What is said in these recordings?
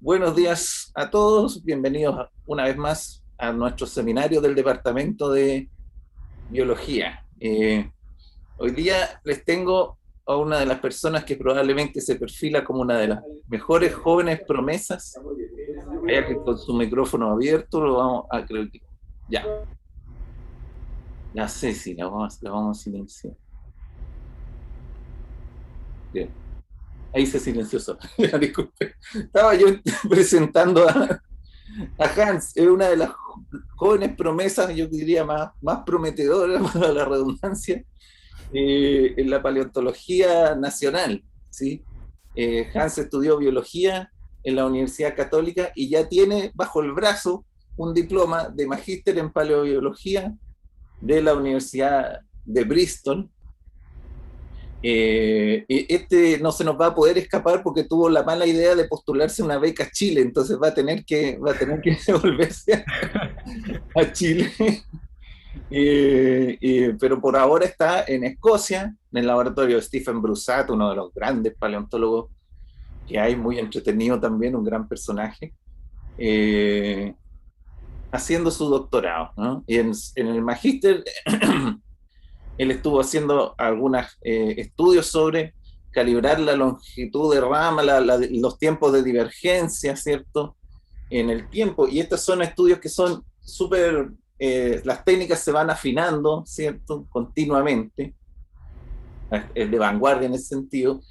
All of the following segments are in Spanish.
Buenos días a todos, bienvenidos una vez más a nuestro seminario del Departamento de Biología. Hoy día les tengo a una de las personas que probablemente se perfila como una de las mejores jóvenes promesas. Hay alguien con su micrófono abierto, lo vamos a creo que ya, ya sé si la vamos a silenciar. Bien, ahí se silenció solo. Disculpe. Estaba yo presentando a Hans, es una de las jóvenes promesas, yo diría más prometedoras para la redundancia, en la paleontología nacional, ¿sí? Hans estudió biología en la Universidad Católica y ya tiene bajo el brazo un diploma de magíster en paleobiología de la Universidad de Bristol. Este no se nos va a poder escapar porque tuvo la mala idea de postularse una beca a Chile, entonces va a tener que devolverse a Chile. Pero por ahora está en Escocia, en el laboratorio de Stephen Brusat, uno de los grandes paleontólogos que hay, muy entretenido también, un gran personaje, eh, haciendo su doctorado, ¿no? Y en el magíster, él estuvo haciendo algunos estudios sobre calibrar la longitud de rama, los tiempos de divergencia, ¿cierto? En el tiempo, y estos son estudios que son súper, las técnicas se van afinando, ¿cierto? Continuamente, es de vanguardia en ese sentido.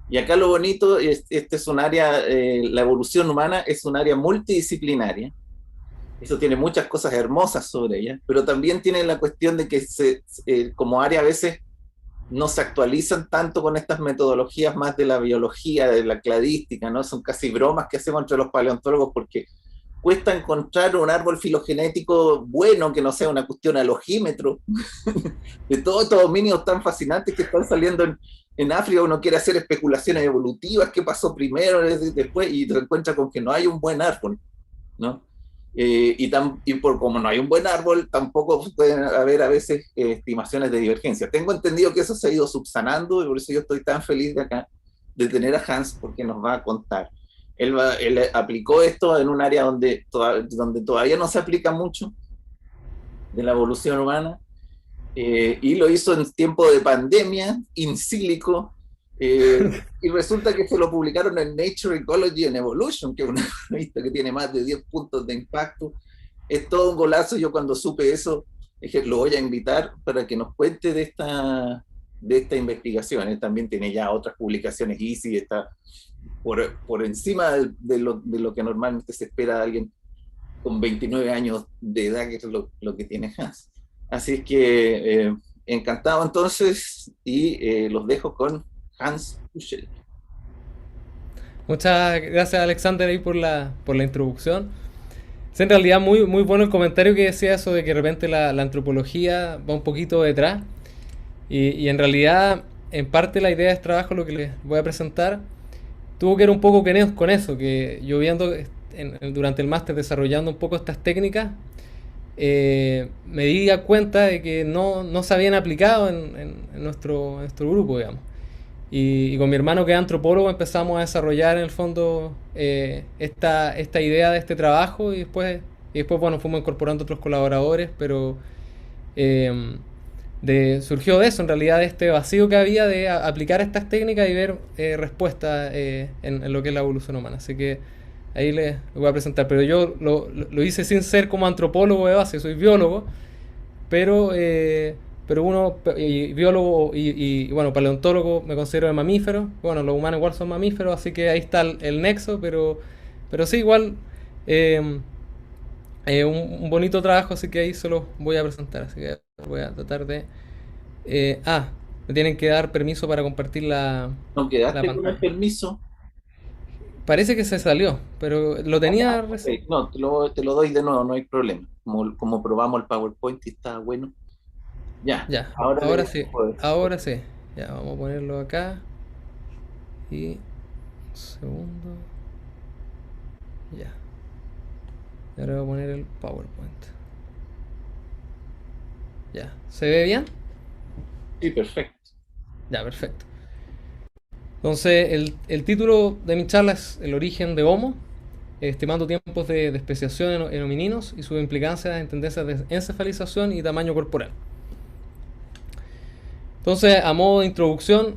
Y acá lo bonito, este es un área, la evolución humana es un área multidisciplinaria, eso tiene muchas cosas hermosas sobre ella, pero también tiene la cuestión de que como área a veces no se actualizan tanto con estas metodologías más de la biología, de la cladística, ¿no? Son casi bromas que hacemos entre los paleontólogos porque cuesta encontrar un árbol filogenético bueno que no sea una cuestión alogímetro de todos estos dominios tan fascinantes que están saliendo en África. Uno quiere hacer especulaciones evolutivas, qué pasó primero, después, y se encuentra con que no hay un buen árbol, ¿no? Y por como no hay un buen árbol, tampoco pueden haber a veces estimaciones de divergencia. Tengo entendido que eso se ha ido subsanando y por eso yo estoy tan feliz de acá, de tener a Hans, porque nos va a contar. Él aplicó esto en un área donde todavía no se aplica mucho de la evolución humana, y lo hizo en tiempo de pandemia, in silico, y resulta que se lo publicaron en Nature Ecology and Evolution, que es una revista que tiene más de 10 puntos de impacto. Es todo un golazo. Yo cuando supe eso, dije, lo voy a invitar para que nos cuente de esta investigación. Él también tiene ya otras publicaciones easy, está por encima de lo que normalmente se espera de alguien con 29 años de edad, que es lo que tiene Hans. Así es que encantado entonces y los dejo con Hans Huschel. Muchas gracias, Alexander, ahí por la introducción. Es en realidad muy bueno el comentario que decía eso de que de repente la antropología va un poquito detrás. Y en realidad, en parte la idea de este trabajo, lo que les voy a presentar, tuvo que ver un poco con eso, que yo viendo durante el máster desarrollando un poco estas técnicas, me di cuenta de que no se habían aplicado en nuestro grupo, digamos. Y con mi hermano que es antropólogo empezamos a desarrollar en el fondo esta idea de este trabajo y después bueno, fuimos incorporando otros colaboradores, pero eh, surgió de eso, en realidad, de este vacío que había de aplicar estas técnicas y ver respuestas en lo que es la evolución humana. Así que ahí les voy a presentar, pero yo lo hice sin ser como antropólogo de base, soy biólogo, pero uno, y biólogo bueno, paleontólogo me considero de mamífero. Bueno, los humanos igual son mamíferos, así que ahí está el nexo, pero sí, igual eh, un bonito trabajo, así que ahí se los voy a presentar. Así que voy a tratar de. Me tienen que dar permiso para compartir ¿No la quedaste con el pantalla. permiso? Parece que se salió, pero lo Ah, ya, tenía ok. recién. No, te lo doy de nuevo, no hay problema. Como probamos el PowerPoint y está bueno. Ya, Ya, ahora le ahora sí, dejo poder. ahora sí. Ya, vamos a ponerlo acá. Y. Segundo. Ya. Y ahora voy a poner el PowerPoint. Ya. ¿Se ve bien? Sí, perfecto. Ya, perfecto. Entonces, el título de mi charla es El origen de Homo. estimando tiempos de especiación en homininos y su implicancia en tendencias de encefalización y tamaño corporal. Entonces, a modo de introducción,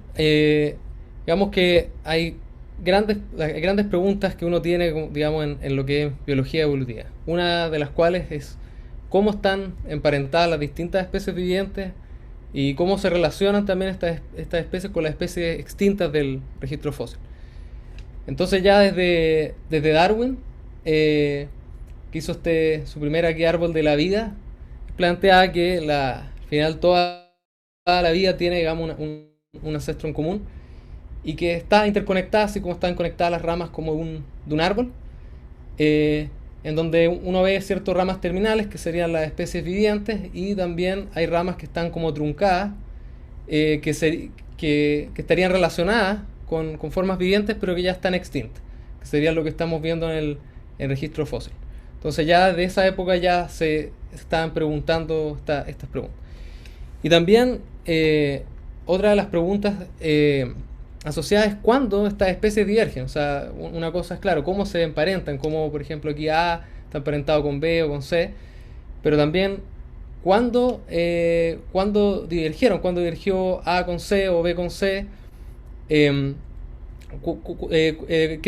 digamos que hay grandes preguntas que uno tiene, digamos, en lo que es biología evolutiva. Una de las cuales es cómo están emparentadas las distintas especies vivientes y cómo se relacionan también estas especies con las especies extintas del registro fósil. Entonces ya desde Darwin, que hizo su primer aquí árbol de la vida, plantea que al final toda la vida tiene, digamos, un ancestro en común y que está interconectada, así como están conectadas las ramas como de un árbol, en donde uno ve ciertas ramas terminales que serían las especies vivientes y también hay ramas que están como truncadas, que estarían relacionadas con formas vivientes pero que ya están extintas, que sería lo que estamos viendo en el registro fósil. Entonces ya de esa época ya se estaban preguntando estas preguntas. Y también otra de las preguntas asociadas es cuándo estas especies divergen. O sea, una cosa es claro, cómo se emparentan, como por ejemplo aquí A está emparentado con B o con C, pero también cuándo divergieron, cuándo divergió A con C o B con C. ¿Qué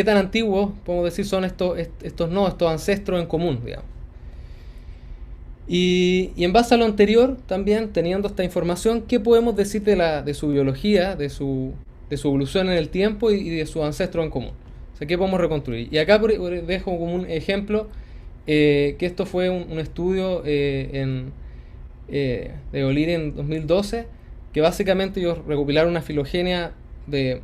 tan antiguos, podemos decir, son estos ancestros en común, digamos? Y en base a lo anterior, también teniendo esta información, ¿qué podemos decir de su biología, de su evolución en el tiempo y de sus ancestros en común? O sea, ¿qué podemos reconstruir? Y acá dejo como un ejemplo, que esto fue un estudio de O'Leary en 2012, que básicamente ellos recopilaron una filogenia de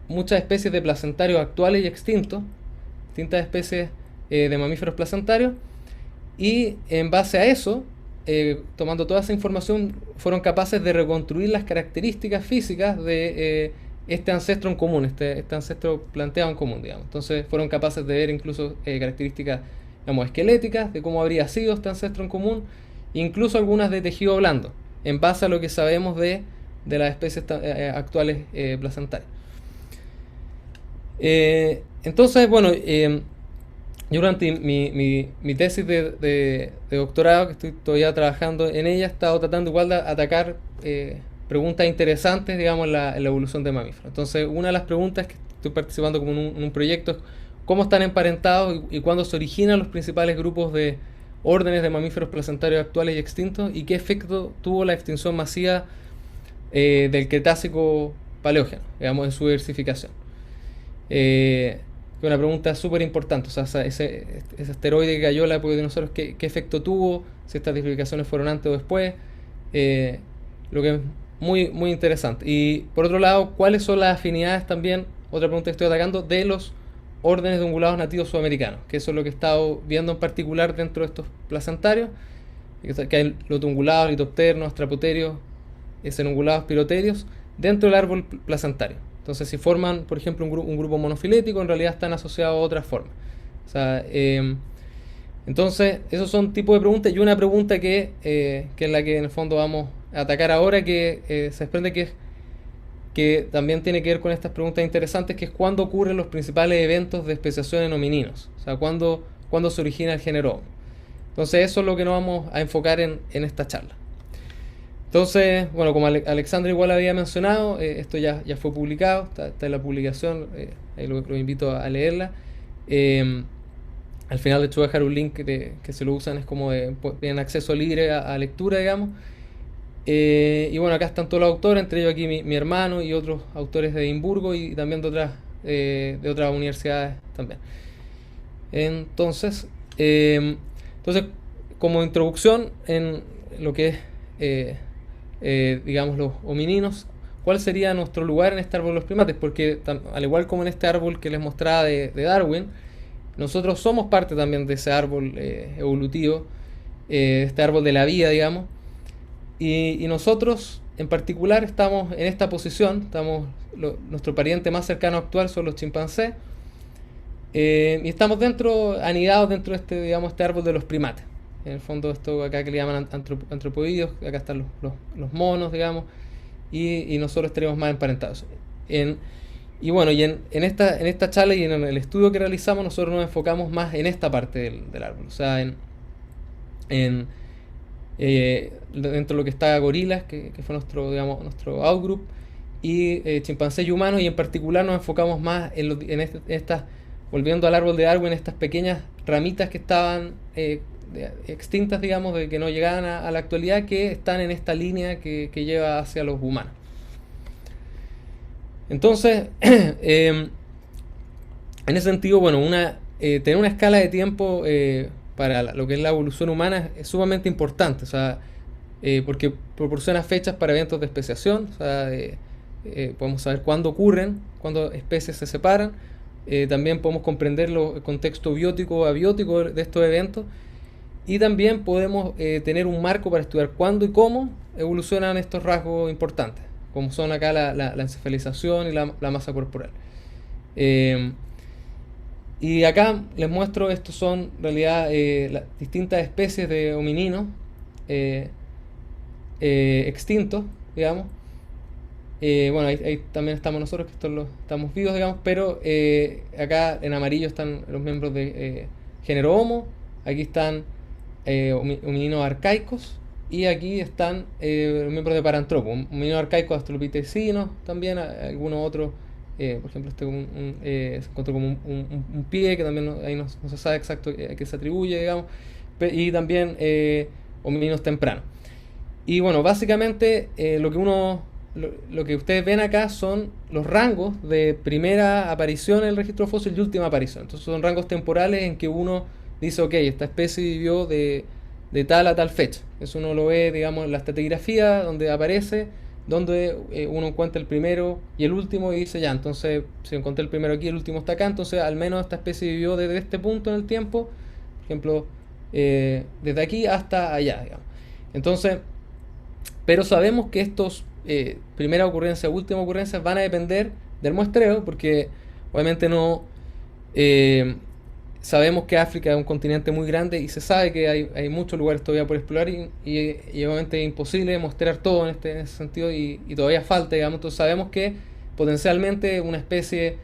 muchas especies de placentarios actuales y extintos, distintas especies de mamíferos placentarios, y en base a eso, tomando toda esa información, fueron capaces de reconstruir las características físicas de este ancestro en común, este ancestro planteado en común, digamos. Entonces fueron capaces de ver incluso características, digamos, esqueléticas de cómo habría sido este ancestro en común, incluso algunas de tejido blando, en base a lo que sabemos de las especies actuales placentarias. Entonces, bueno, yo durante mi tesis de doctorado, que estoy todavía trabajando en ella, he estado tratando igual de atacar preguntas interesantes, digamos, en la evolución de mamíferos. Entonces, una de las preguntas que estoy participando como en un proyecto es cómo están emparentados y cuándo se originan los principales grupos de órdenes de mamíferos placentarios actuales y extintos y qué efecto tuvo la extinción masiva del Cretácico Paleógeno, digamos, en su diversificación. Es una pregunta súper importante. O sea, ese asteroide que cayó la época de dinosaurios, ¿qué efecto tuvo? Si estas diversificaciones fueron antes o después. Lo que es muy, muy interesante. Y por otro lado, ¿cuáles son las afinidades también? Otra pregunta que estoy atacando, de los órdenes de ungulados nativos sudamericanos, que eso es lo que he estado viendo en particular dentro de estos placentarios, que hay lotungulados, litopternos, astrapoterios, cenungulados, piroterios, dentro del árbol placentario. Entonces, si forman, por ejemplo, un grupo monofilético, en realidad están asociados a otras formas. O sea, entonces, esos son tipos de preguntas. Y una pregunta que es la que en el fondo vamos a atacar ahora, que se desprende que también tiene que ver con estas preguntas interesantes, que es cuándo ocurren los principales eventos de especiación en homininos. O sea, cuándo se origina el género Homo. Entonces, eso es lo que nos vamos a enfocar en esta charla. Entonces, bueno, como Alexandra igual había mencionado, esto ya fue publicado, está en la publicación, ahí los invito a leerla. Al final de hecho voy a dejar un link que se lo usan, es como tienen acceso libre a lectura, digamos. Y bueno, acá están todos los autores, entre ellos aquí mi hermano y otros autores de Edimburgo y también de otras universidades también. Entonces, como introducción en lo que es digamos, los homininos, ¿cuál sería nuestro lugar en este árbol de los primates? Porque al igual como en este árbol que les mostraba de Darwin, nosotros somos parte también de ese árbol evolutivo, este árbol de la vida, digamos, y nosotros en particular estamos en esta posición, nuestro pariente más cercano actual son los chimpancés, y estamos anidados dentro de este árbol de los primates. En el fondo, esto acá que le llaman antropoideos, acá están los monos, digamos, y nosotros estaríamos más emparentados. Y bueno, en esta charla y en el estudio que realizamos, nosotros nos enfocamos más en esta parte del árbol, o sea, en dentro de lo que está gorilas, que fue nuestro, digamos, nuestro outgroup, y chimpancés y humanos, y en particular nos enfocamos más estas, volviendo al árbol de Darwin, estas pequeñas ramitas que estaban extintas, digamos, de que no llegaban a la actualidad, que están en esta línea que lleva hacia los humanos. Entonces, en ese sentido, bueno, tener una escala de tiempo para lo que es la evolución humana es sumamente importante, o sea, porque proporciona fechas para eventos de especiación, o sea, podemos saber cuándo ocurren, cuándo especies se separan, también podemos comprender el contexto biótico o abiótico de estos eventos, y también podemos tener un marco para estudiar cuándo y cómo evolucionan estos rasgos importantes, como son acá la encefalización y la masa corporal. Eh, y acá les muestro, estos son en realidad las distintas especies de homininos eh, extintos, digamos. Bueno, ahí también estamos nosotros, que estamos vivos, digamos, pero acá en amarillo están los miembros de género Homo, aquí están homininos arcaicos, y aquí están los miembros de Paranthropus, homininos arcaicos australopitecinos, también algunos otros, por ejemplo, se encontró como un pie, que también ahí no se sabe exacto a qué se atribuye, digamos, y también homininos tempranos. Y bueno, básicamente lo que ustedes ven acá son los rangos de primera aparición en el registro fósil y última aparición. Entonces son rangos temporales en que uno dice, ok, esta especie vivió de tal a tal fecha. Eso uno lo ve, digamos, en la estratigrafía, donde aparece, donde uno encuentra el primero y el último y dice, ya, entonces si encontré el primero aquí y el último está acá, entonces al menos esta especie vivió desde este punto en el tiempo, por ejemplo, desde aquí hasta allá, digamos. Entonces, pero sabemos que estos primera ocurrencia, última ocurrencia van a depender del muestreo, porque obviamente no sabemos que África es un continente muy grande y se sabe que hay muchos lugares todavía por explorar y obviamente es imposible mostrar todo en ese sentido y todavía falta, digamos. Entonces sabemos que potencialmente una especie,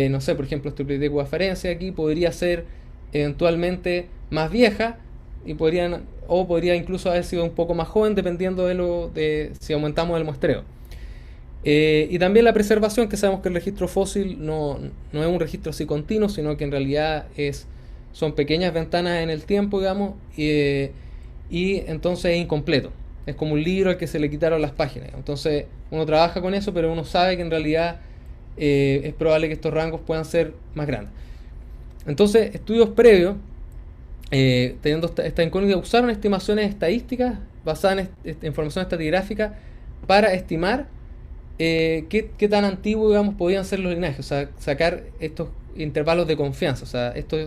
no sé, por ejemplo, Strepitococcus afarensis aquí podría ser eventualmente más vieja y podría incluso haber sido un poco más joven dependiendo de si aumentamos el muestreo. Y también la preservación, que sabemos que el registro fósil no es un registro así continuo, sino que en realidad son pequeñas ventanas en el tiempo, digamos, y entonces es incompleto. Es como un libro al que se le quitaron las páginas. Entonces uno trabaja con eso, pero uno sabe que en realidad es probable que estos rangos puedan ser más grandes. Entonces, estudios previos, teniendo esta incógnita, usaron estimaciones estadísticas basadas en información estratigráfica para estimar qué tan antiguos, digamos, podían ser los linajes, o sea, sacar estos intervalos de confianza. O sea, esto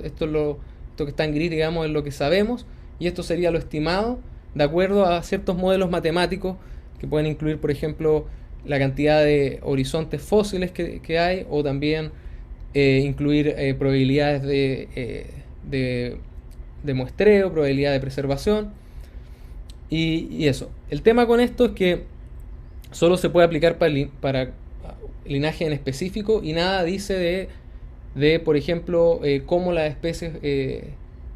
que está en gris, digamos, es lo que sabemos, y esto sería lo estimado de acuerdo a ciertos modelos matemáticos que pueden incluir, por ejemplo, la cantidad de horizontes fósiles que hay, o también incluir probabilidades de muestreo, probabilidad de preservación y eso. El tema con esto es que solo se puede aplicar para linaje en específico y nada dice por ejemplo, cómo las especies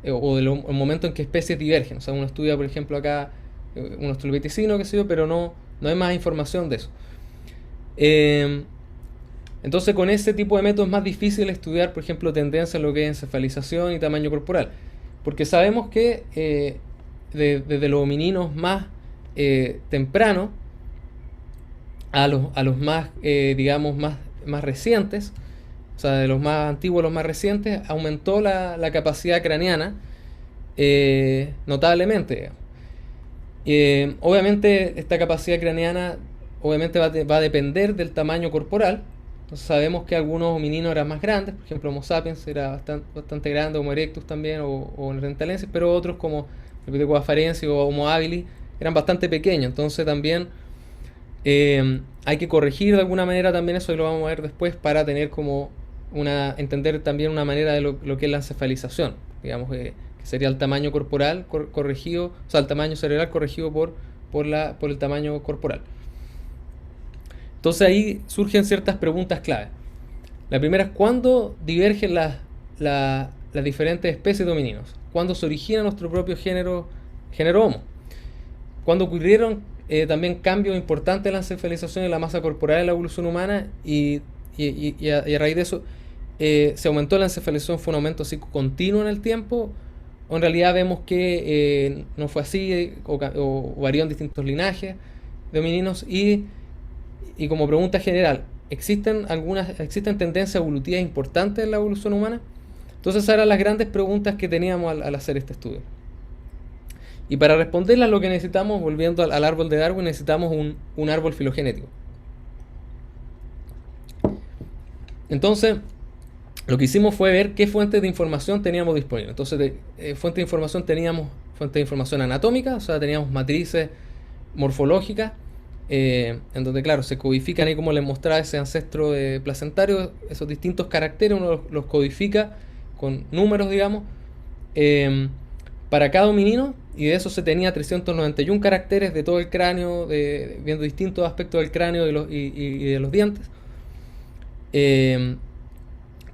o del momento en que especies divergen. O sea, uno estudia, por ejemplo, acá un australopithecino, qué sé yo, pero no hay más información de eso. Entonces, con ese tipo de métodos es más difícil estudiar, por ejemplo, tendencias en lo que es encefalización y tamaño corporal. Porque sabemos que desde los homininos más tempranos a los más, digamos, más recientes, o sea, de los más antiguos a los más recientes, aumentó la capacidad craneana notablemente. Obviamente, esta capacidad craneana obviamente va a depender del tamaño corporal. Entonces sabemos que algunos homininos eran más grandes, por ejemplo Homo sapiens era bastante grande, Homo erectus también, o Neanderthalensis, pero otros como Strepitococcus afarensis o Homo habilis eran bastante pequeños. Entonces también hay que corregir de alguna manera también eso, y lo vamos a ver después, para tener como entender también una manera de lo que es la encefalización, digamos, que sería el tamaño corporal corregido, o sea, el tamaño cerebral corregido por el tamaño corporal. Entonces ahí surgen ciertas preguntas clave. La primera es cuándo divergen las diferentes especies de homínidos, cuándo se origina nuestro propio género Homo, cuándo ocurrieron también cambios importantes en la encefalización y la masa corporal en la evolución humana y a raíz de eso se aumentó la encefalización, fue un aumento así continuo en el tiempo, o en realidad vemos que no fue así o varió en distintos linajes de homínidos y como pregunta general, ¿existen tendencias evolutivas importantes en la evolución humana? Entonces esas eran las grandes preguntas que teníamos al hacer este estudio. Y para responderlas lo que necesitamos, volviendo al árbol de Darwin, necesitamos un árbol filogenético. Entonces, lo que hicimos fue ver qué fuentes de información teníamos disponibles. Entonces, fuente de información teníamos fuente de información anatómica, o sea, teníamos matrices morfológicas, en donde, claro, se codifican ahí como les mostraba ese ancestro placentario, esos distintos caracteres, uno los codifica con números, digamos, para cada hominino, y de eso se tenía 391 caracteres de todo el cráneo, viendo distintos aspectos del cráneo y de los dientes.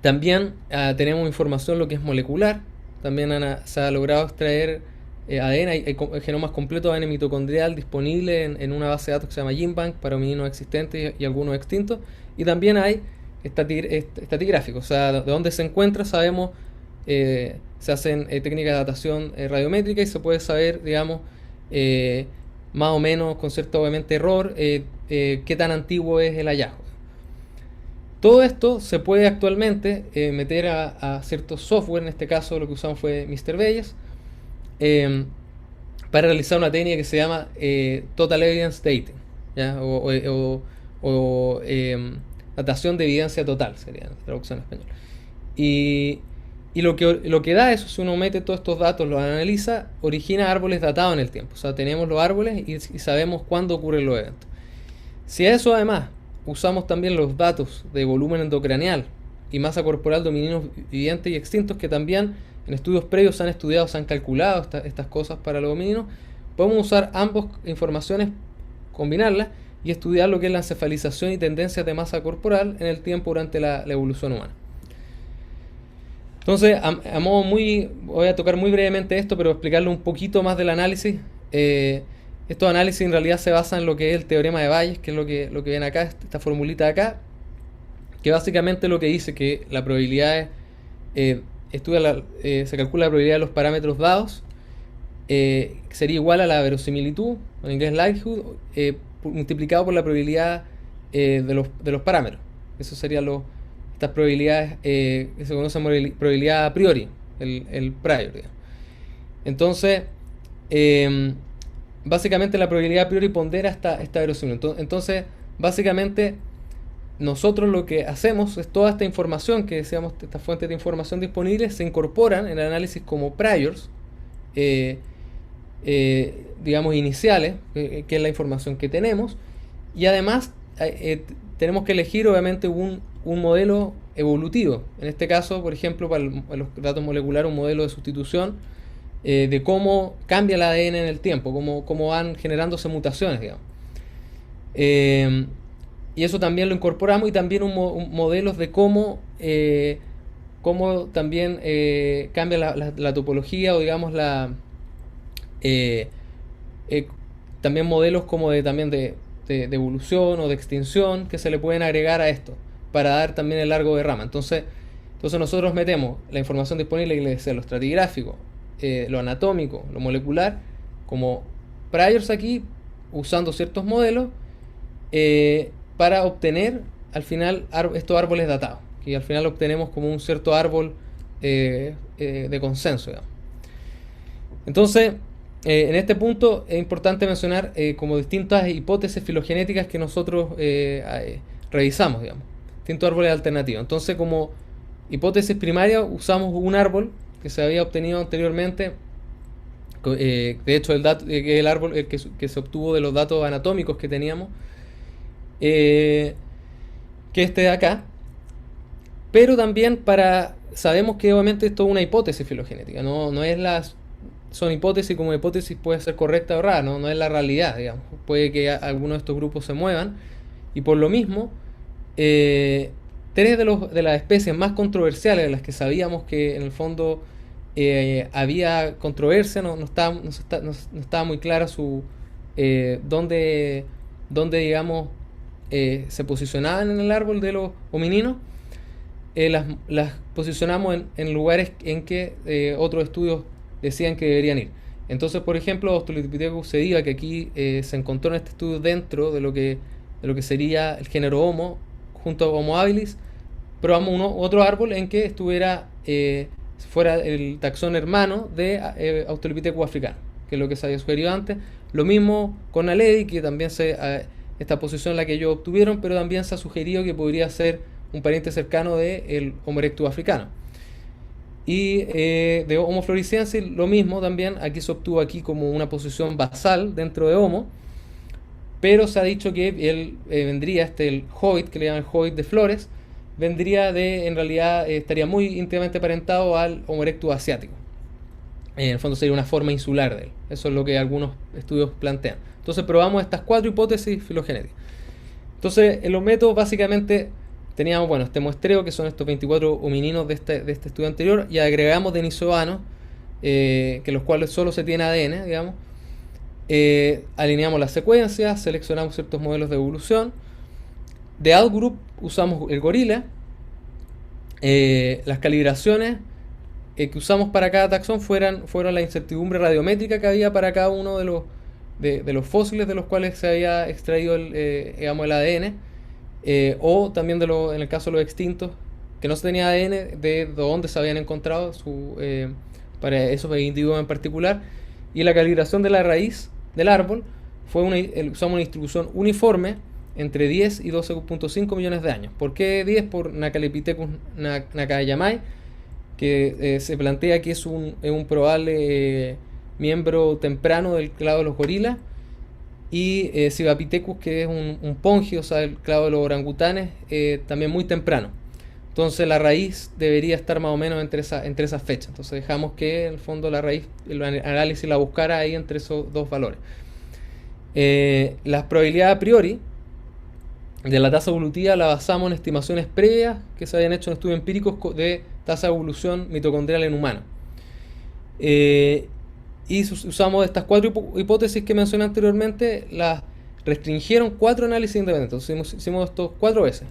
También tenemos información lo que es molecular, también se ha logrado extraer ADN, hay genomas completos de ADN mitocondrial disponible en una base de datos que se llama GenBank para homininos existentes y algunos extintos, y también hay estratigráficos, o sea, de dónde se encuentra sabemos, se hacen técnicas de datación radiométrica y se puede saber, digamos, más o menos con cierto obviamente error, qué tan antiguo es el hallazgo. Todo esto se puede actualmente meter a cierto software, en este caso lo que usamos fue MrBayes, para realizar una técnica que se llama Total Evidence Dating, ¿ya? O datación de evidencia total, sería la traducción en español. Y lo que da eso, si uno mete todos estos datos, los analiza, origina árboles datados en el tiempo. O sea, tenemos los árboles y sabemos cuándo ocurren los eventos. Si a eso además usamos también los datos de volumen endocraneal y masa corporal de homininos vivientes y extintos, que también en estudios previos se han estudiado, se han calculado estas cosas para los homininos, podemos usar ambas informaciones, combinarlas y estudiar lo que es la encefalización y tendencias de masa corporal en el tiempo durante la evolución humana. Entonces, voy a tocar muy brevemente esto, pero explicarle un poquito más del análisis. Estos análisis en realidad se basan en lo que es el teorema de Bayes, que es lo que ven acá, esta formulita de acá, que básicamente lo que dice que la probabilidad se calcula la probabilidad de los parámetros dados, que sería igual a la verosimilitud, en inglés likelihood, multiplicado por la probabilidad de los parámetros. Eso sería estas probabilidades que se conocen como probabilidad a priori, el prior, digamos. Entonces, básicamente la probabilidad a priori pondera esta verosimilitud. Entonces, básicamente, nosotros lo que hacemos es toda esta información que decíamos, estas fuentes de información disponibles, se incorporan en el análisis como priors, digamos iniciales, que es la información que tenemos, y además tenemos que elegir obviamente un modelo evolutivo. En este caso, por ejemplo, para los datos moleculares, un modelo de sustitución de cómo cambia el ADN en el tiempo, cómo van generándose mutaciones, digamos. Y eso también lo incorporamos, y también modelos de cómo también cambia la topología, o digamos también modelos como de evolución o de extinción que se le pueden agregar a esto para dar también el largo de rama. Entonces nosotros metemos la información disponible, que es lo estratigráfico, lo anatómico, lo molecular, como priors aquí, usando ciertos modelos para obtener al final estos árboles datados, que al final obtenemos como un cierto árbol de consenso, digamos. Entonces, en este punto es importante mencionar como distintas hipótesis filogenéticas que nosotros revisamos, digamos, distintos árboles alternativos. Entonces, como hipótesis primaria usamos un árbol que se había obtenido anteriormente, de hecho el árbol que se obtuvo de los datos anatómicos que teníamos, que este de acá, pero también sabemos que obviamente esto es una hipótesis filogenética, no es son hipótesis, como hipótesis puede ser correcta o errada, no es la realidad, digamos. Puede que algunos de estos grupos se muevan, y por lo mismo tres de las especies más controversiales, de las que sabíamos que en el fondo había controversia, no estaba muy clara dónde, digamos, se posicionaban en el árbol de los homininos. Las posicionamos en lugares en que otros estudios decían que deberían ir. Entonces, por ejemplo, Australopithecus sediva, que aquí se encontró en este estudio dentro de lo que sería el género Homo, junto a Homo habilis, probamos otro árbol en que fuera el taxón hermano de Australopithecus africano, que es lo que se había sugerido antes. Lo mismo con Aledi, que también esta posición la que ellos obtuvieron, pero también se ha sugerido que podría ser un pariente cercano del Homo erectus africano. Y de Homo floresiensis lo mismo también, aquí se obtuvo aquí como una posición basal dentro de Homo, pero se ha dicho que él vendría, el hobbit, que le llaman el hobbit de Flores, en realidad estaría muy íntimamente aparentado al Homo erectus asiático. En el fondo sería una forma insular de él. Eso es lo que algunos estudios plantean. Entonces probamos estas 4 hipótesis filogenéticas. Entonces en los métodos básicamente teníamos, bueno, este muestreo, que son estos 24 homininos de este estudio anterior, y agregamos denisovanos, que los cuales solo se tiene ADN, digamos. Alineamos las secuencias, seleccionamos ciertos modelos de evolución. De Outgroup usamos el gorila. Las calibraciones que usamos para cada taxón fueron la incertidumbre radiométrica que había para cada uno de los fósiles de los cuales se había extraído digamos, el ADN, o también en el caso de los extintos, que no se tenía ADN de dónde se habían encontrado para esos individuos en particular. Y la calibración de la raíz del árbol usamos una distribución uniforme entre 10 y 12.5 millones de años. ¿Por qué 10? Por Nacalepithecus nakayamai, que se plantea que es un probable miembro temprano del clado de los gorilas, y Civapithecus, que es un pongi, o sea, el clado de los orangutanes, también muy temprano. Entonces la raíz debería estar más o menos entre esas fechas. Entonces dejamos que en el fondo la raíz, el análisis la buscara ahí entre esos dos valores. Las probabilidades a priori de la tasa evolutiva la basamos en estimaciones previas que se habían hecho en estudios empíricos de tasa de evolución mitocondrial en humanos. Y usamos estas 4 hipótesis que mencioné anteriormente, las restringieron 4 análisis independientes. Entonces hicimos esto 4 veces.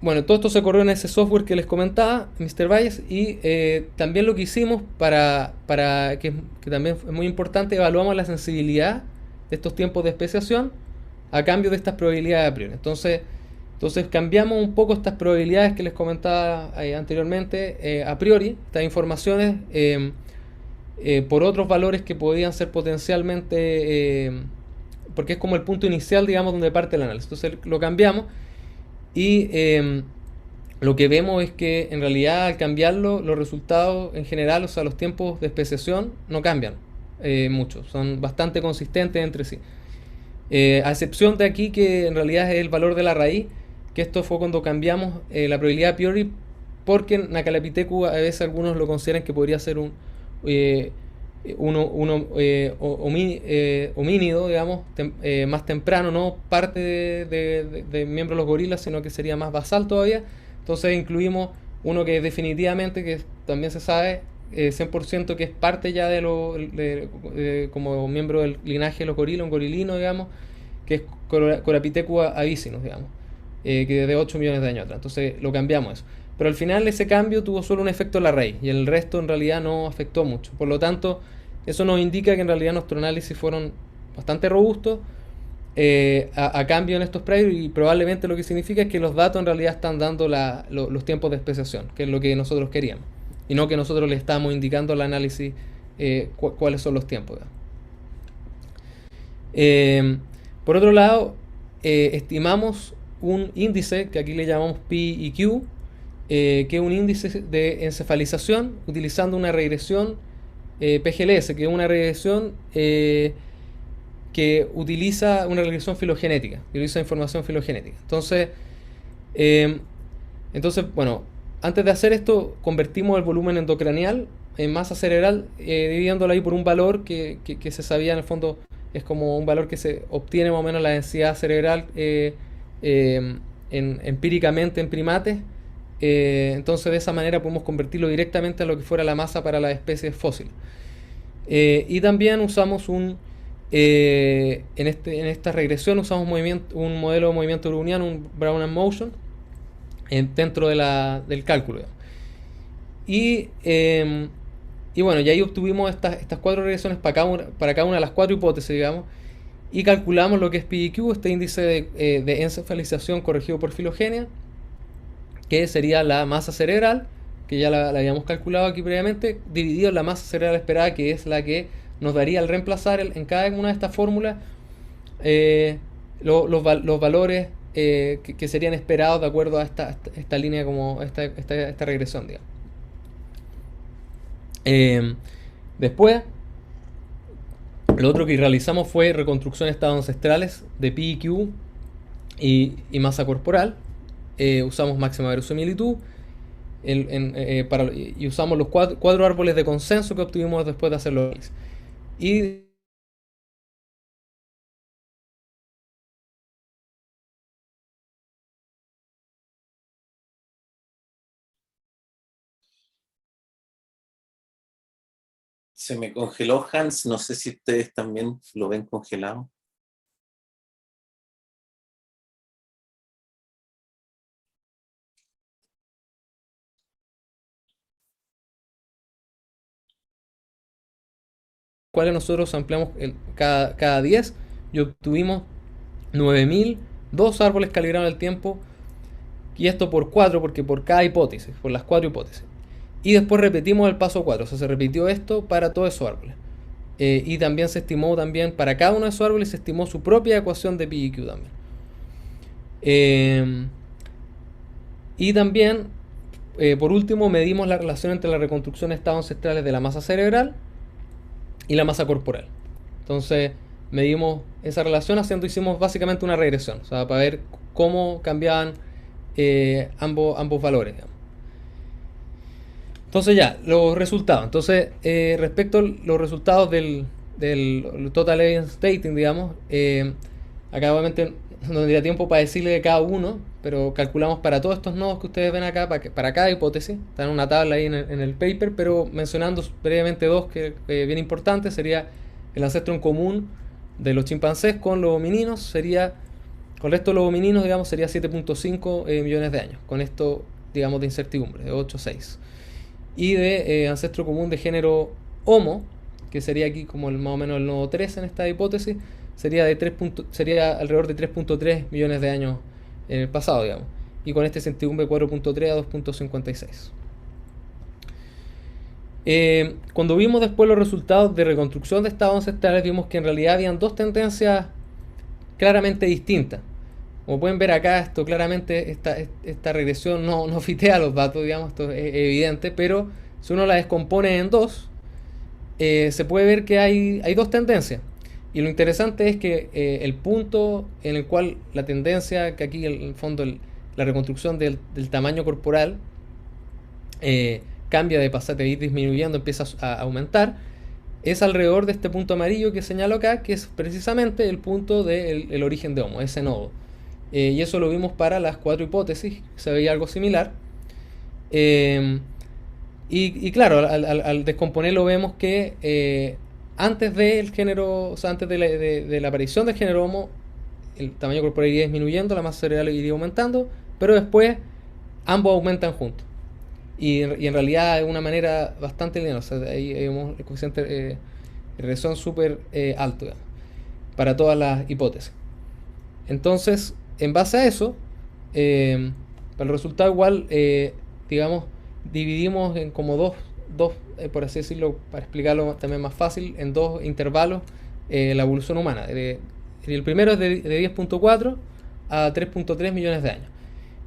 Bueno, todo esto se corrió en ese software que les comentaba, Mr. Valles, y también lo que hicimos que también es muy importante, evaluamos la sensibilidad de estos tiempos de especiación a cambio de estas probabilidades a priori. Entonces cambiamos un poco estas probabilidades que les comentaba anteriormente a priori, estas informaciones, por otros valores que podían ser potencialmente, porque es como el punto inicial, digamos, donde parte el análisis. Entonces lo cambiamos y lo que vemos es que en realidad al cambiarlo, los resultados en general, o sea, los tiempos de especiación no cambian mucho, son bastante consistentes entre sí. A excepción de aquí, que en realidad es el valor de la raíz, que esto fue cuando cambiamos la probabilidad a priori, porque en Nacalepithecus a veces algunos lo consideran que podría ser un homínido, digamos, más temprano, no parte de miembro de los gorilas, sino que sería más basal todavía. Entonces incluimos uno que definitivamente, que también se sabe 100% que es parte ya como miembro del linaje de los gorilas, un gorilino, digamos, que es Corapithecus avicinus, digamos, que de 8 millones de años atrás. Entonces lo cambiamos eso. Pero al final ese cambio tuvo solo un efecto en la raíz y el resto en realidad no afectó mucho. Por lo tanto, eso nos indica que en realidad nuestros análisis fueron bastante robustos a cambio en estos predios, y probablemente lo que significa es que los datos en realidad están dando los tiempos de especiación, que es lo que nosotros queríamos, y no que nosotros le estamos indicando al análisis cuáles son los tiempos. Por otro lado, estimamos un índice que aquí le llamamos P y Q, que es un índice de encefalización utilizando una regresión PGLS, que es una regresión que utiliza una regresión filogenética, que utiliza información filogenética. Entonces, bueno, antes de hacer esto, convertimos el volumen endocranial en masa cerebral, dividiéndolo ahí por un valor que se sabía en el fondo es como un valor que se obtiene más o menos la densidad cerebral empíricamente en primates. Entonces de esa manera podemos convertirlo directamente a lo que fuera la masa para las especies fósiles. Y también usamos en esta regresión usamos un modelo de movimiento browniano, un Brown and Motion, dentro del cálculo. Y, eh, y bueno, y ahí obtuvimos estas cuatro regresiones para cada una de las cuatro hipótesis, digamos, y calculamos lo que es PIQ, este índice de encefalización corregido por filogenia, que sería la masa cerebral, que ya la habíamos calculado aquí previamente, dividido en la masa cerebral esperada, que es la que nos daría al reemplazar en cada una de estas fórmulas los valores que serían esperados de acuerdo a esta línea, como esta regresión, digamos. Después, lo otro que realizamos fue reconstrucción de estados ancestrales de pi y q y masa corporal. Usamos máxima verosimilitud y usamos los cuatro árboles de consenso que obtuvimos después de hacerlo. Y Se me congeló Hans, no sé si ustedes también lo ven congelado. cuales nosotros ampliamos cada 10 y obtuvimos 9002 árboles calibrados en el tiempo, y esto por 4 porque por cada hipótesis, por las 4 hipótesis. Y después repetimos el paso 4, o sea, se repitió esto para todos esos árboles. Y también se estimó para cada uno de esos árboles se estimó su propia ecuación de pi y q también. Y también, por último, medimos la relación entre la reconstrucción de estados ancestrales de la masa cerebral y la masa corporal. Entonces, medimos esa relación hicimos básicamente una regresión, o sea, para ver cómo cambiaban ambos valores, digamos. Entonces ya, los resultados. Entonces, respecto a los resultados del Total Evidence Dating, digamos, acá obviamente no tendría tiempo para decirle de cada uno, pero calculamos para todos estos nodos que ustedes ven acá, para cada hipótesis. Está en una tabla ahí en el paper, pero mencionando brevemente dos que bien importantes, sería el ancestro en común de los chimpancés con los homininos, con el resto de los homininos, digamos, sería 7.5 millones de años, con esto, digamos, de incertidumbre, de 8 a 6. Y de ancestro común de género Homo, que sería aquí como más o menos el nodo 3 en esta hipótesis, sería alrededor de 3.3 millones de años en el pasado, digamos. Y con este incertidumbre 4.3 a 2.56. Cuando vimos después los resultados de reconstrucción de estados ancestrales, vimos que en realidad habían dos tendencias claramente distintas. Como pueden ver acá, esto claramente, esta regresión no fitea los datos, digamos, esto es evidente, pero si uno la descompone en dos, se puede ver que hay dos tendencias. Y lo interesante es que el punto en el cual la tendencia, que aquí en el fondo la reconstrucción del tamaño corporal cambia de ir disminuyendo, empieza a aumentar, es alrededor de este punto amarillo que señalo acá, que es precisamente el punto del origen de Homo, ese nodo. Y eso lo vimos para las cuatro hipótesis, se veía algo similar. Y claro, al descomponerlo vemos que antes del género, o sea, antes de la aparición del género Homo, el tamaño corporal iría disminuyendo, la masa cerebral iría aumentando, pero después ambos aumentan juntos. Y en realidad de una manera bastante lineal, o sea, ahí vemos el coeficiente de regresión súper alto, digamos, para todas las hipótesis. Entonces, en base a eso, para el resultado igual, digamos, dividimos en como dos por así decirlo, para explicarlo también más fácil, en dos intervalos la evolución humana. El primero es de 10.4 a 3.3 millones de años.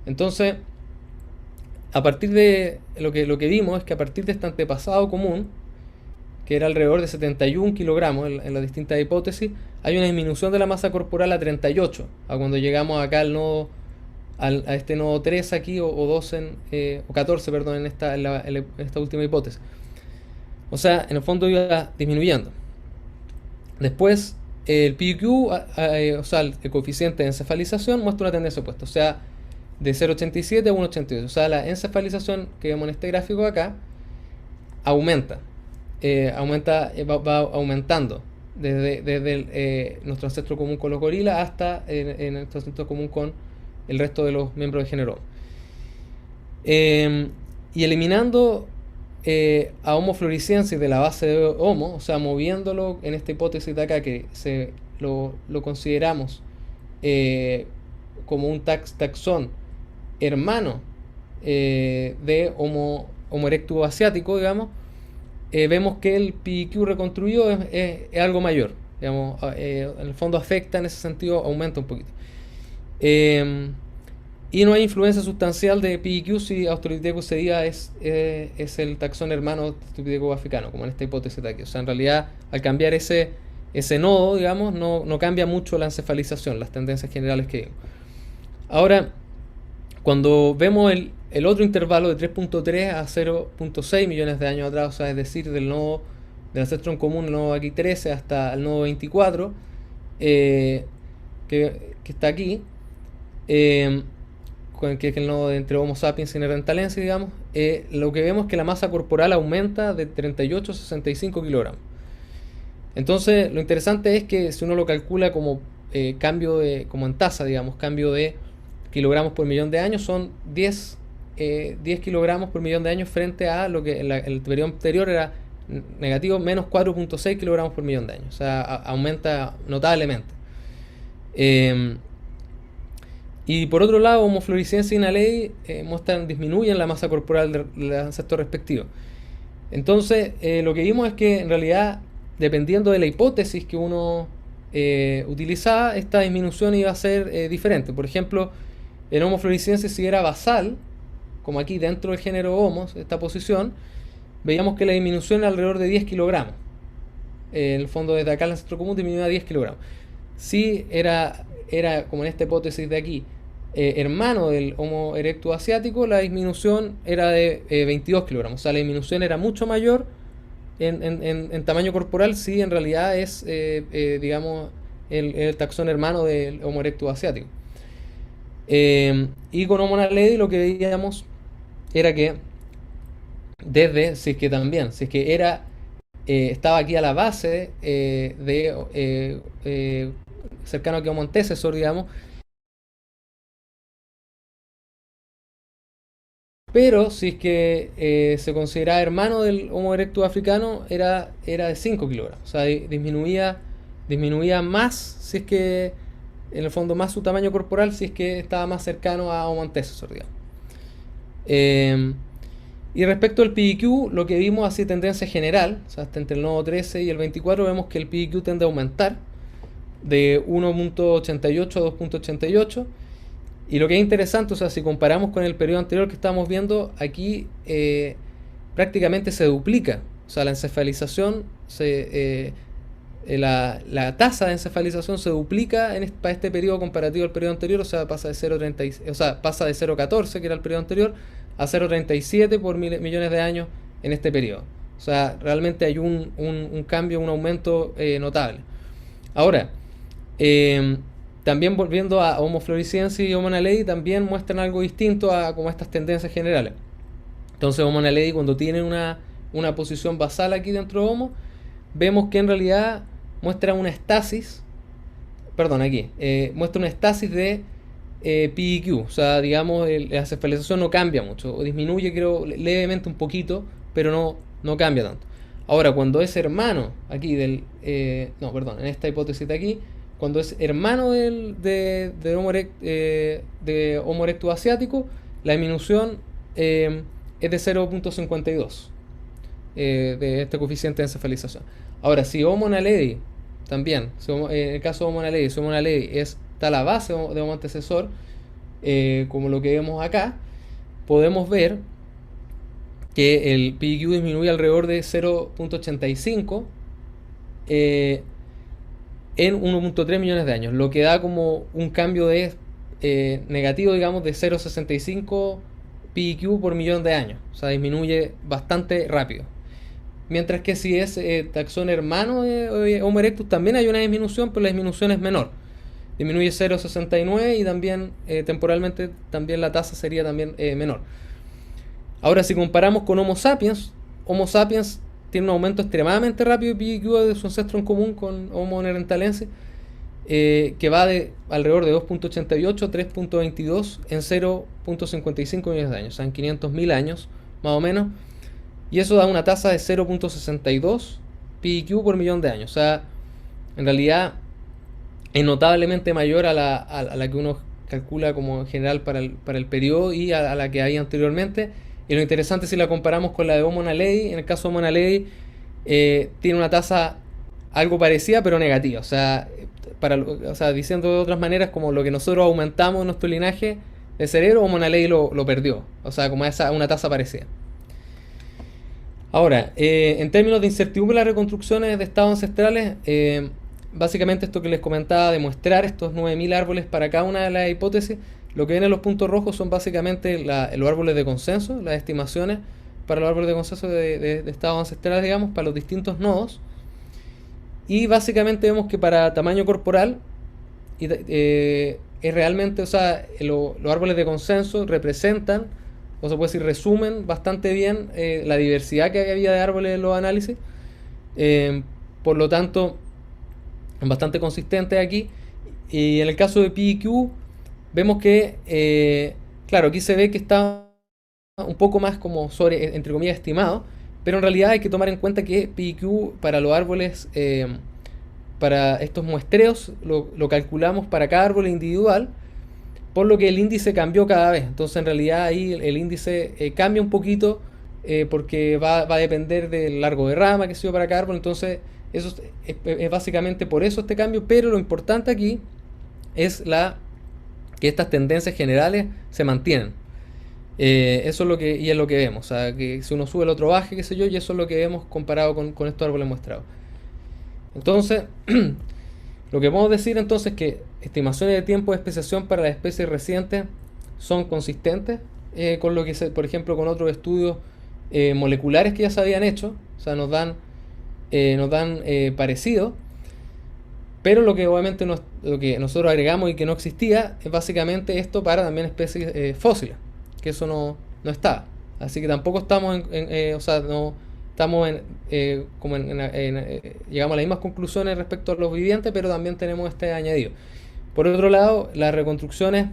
Entonces, a partir de lo que vimos es que a partir de este antepasado común, que era alrededor de 71 kilogramos en las distintas hipótesis, hay una disminución de la masa corporal a 38, a cuando llegamos acá a este nodo 3 aquí, o 12 o 14, perdón, en esta última hipótesis. O sea, en el fondo iba disminuyendo. Después, el PQ, o sea, el coeficiente de encefalización muestra una tendencia opuesta, o sea, de 0,87 a 1,88. O sea, la encefalización que vemos en este gráfico acá aumenta, va aumentando desde nuestro ancestro común con los gorilas hasta nuestro ancestro común con el resto de los miembros del género. Y eliminando a Homo floresiensis de la base de Homo, o sea, moviéndolo en esta hipótesis de acá que lo consideramos como un taxón hermano de Homo erectus asiático, digamos, vemos que el PQ reconstruido es algo mayor. Digamos, en el fondo afecta en ese sentido, aumenta un poquito. Y no hay influencia sustancial de PQ si Australopithecus sedia es el taxón hermano de Australopithecus africano, como en esta hipótesis de aquí. O sea, en realidad, al cambiar ese nodo, digamos, no cambia mucho la encefalización, las tendencias generales que vimos. Ahora, cuando vemos el otro intervalo de 3.3 a 0.6 millones de años atrás, o sea, es decir, del ancestro en común, el nodo aquí 13 hasta el nodo 24, que está aquí, que es el nodo entre Homo sapiens y Neanderthalensis, digamos, lo que vemos es que la masa corporal aumenta de 38 a 65 kilogramos. Entonces, lo interesante es que si uno lo calcula como cambio como en tasa, digamos, cambio de kilogramos por millón de años, son 10 kilogramos por millón de años frente a lo que en el periodo anterior era negativo, menos 4.6 kilogramos por millón de años. O sea, aumenta notablemente. Y por otro lado, Homo floresiensis y Naledi disminuyen la masa corporal del ancestro respectivo. Entonces, lo que vimos es que en realidad, dependiendo de la hipótesis que uno utilizaba, esta disminución iba a ser diferente. Por ejemplo, en Homo floresiensis, si era basal, como aquí dentro del género Homo, esta posición, veíamos que la disminución era alrededor de 10 kilogramos. En el fondo, desde acá el ancestro común disminuía a 10 kilogramos. Si era como en esta hipótesis de aquí, hermano del Homo erectus asiático, la disminución era de 22 kilogramos. O sea, la disminución era mucho mayor en tamaño corporal si en realidad es, digamos, el taxón hermano del Homo erectus asiático. Y con Homo naledi lo que veíamos era que si es que estaba aquí a la base cercano a Homo antecesor, digamos, pero si es que se consideraba hermano del Homo erectus africano, era de 5 kilogramos. O sea, disminuía más si es que, en el fondo, más su tamaño corporal si es que estaba más cercano a Homo antecesor, digamos. Y respecto al PIQ, lo que vimos así tendencia general, o sea, hasta entre el nodo 13 y el 24, vemos que el PIQ tiende a aumentar de 1.88 a 2.88. Y lo que es interesante, o sea, si comparamos con el periodo anterior que estábamos viendo, aquí prácticamente se duplica. O sea, la encefalización, la tasa de encefalización se duplica para este periodo comparativo al periodo anterior, o sea, pasa de 0.14, que era el periodo anterior, a 0.37 por millones de años en este periodo. O sea, realmente hay un cambio, un aumento notable. Ahora, también volviendo a Homo floresiensis y Homo naledi, también muestran algo distinto a como estas tendencias generales. Entonces, Homo naledi, cuando tiene una posición basal aquí dentro de Homo, vemos que en realidad muestra una estasis, muestra una estasis de PIQ, o sea, digamos, la encefalización no cambia mucho, o disminuye, creo, levemente un poquito, pero no cambia tanto. Ahora, cuando es hermano aquí en esta hipótesis de aquí, cuando es hermano de Homo erectus asiático, la disminución es de 0.52 de este coeficiente de encefalización. Ahora, si Homo naledi también, en el caso de Homo naledi, si Homo naledi está a la base de Homo antecesor, como lo que vemos acá, podemos ver que el PIQ disminuye alrededor de 0.85 en 1.3 millones de años, lo que da como un cambio de negativo, digamos, de 0.65 PIQ por millón de años. O sea, disminuye bastante rápido. mientras que si es taxón hermano de Homo erectus también hay una disminución, pero la disminución es menor. Disminuye 0,69 y también temporalmente también la tasa sería también menor. Ahora, si comparamos con Homo sapiens tiene un aumento extremadamente rápido de PIQ de su ancestro en común con Homo neanderthalensis, que va de alrededor de 2.88 a 3.22 en 0.55 millones de años, o sea, en 500.000 años más o menos, y eso da una tasa de 0.62 PIQ por millón de años, o sea, en realidad es notablemente mayor a la que uno calcula como en general para el periodo y a la que había anteriormente. Y lo interesante si la comparamos con la de Homo naledi, en el caso de Homo naledi tiene una tasa algo parecida pero negativa. O sea, diciendo de otras maneras, como lo que nosotros aumentamos en nuestro linaje de cerebro, Homo naledi lo perdió. O sea, como una tasa parecida. Ahora, en términos de incertidumbre de las reconstrucciones de estados ancestrales, básicamente esto que les comentaba, demostrar estos 9.000 árboles para cada una de las hipótesis, lo que vienen los puntos rojos son básicamente los árboles de consenso, las estimaciones para los árboles de consenso de estados ancestrales, digamos, para los distintos nodos. Y básicamente vemos que para tamaño corporal es realmente, o sea, los árboles de consenso representan, o se puede decir, resumen bastante bien la diversidad que había de árboles en los análisis. Por lo tanto, bastante consistente aquí. Y en el caso de PIQ, vemos que, claro, aquí se ve que está un poco más como sobre, entre comillas, estimado, pero en realidad hay que tomar en cuenta que PIQ para los árboles, para estos muestreos, lo calculamos para cada árbol individual, por lo que el índice cambió cada vez. Entonces, en realidad, ahí el índice cambia un poquito porque va a depender del largo de rama que se dio para cada árbol. Entonces, eso es básicamente por eso este cambio, pero lo importante aquí es que estas tendencias generales se mantienen. Eso es es lo que vemos. O sea, que si uno sube el otro baje, qué sé yo, y eso es lo que vemos comparado con estos árboles muestrados. Entonces, lo que podemos decir entonces es que estimaciones de tiempo de especiación para las especies recientes son consistentes con lo que, por ejemplo, con otros estudios moleculares que ya se habían hecho. O sea, nos dan parecido, pero lo que obviamente lo que nosotros agregamos y que no existía es básicamente esto para también especies fósiles, que eso no está. Así que tampoco estamos o sea, no estamos llegamos a las mismas conclusiones respecto a los vivientes, pero también tenemos este añadido. Por otro lado, las reconstrucciones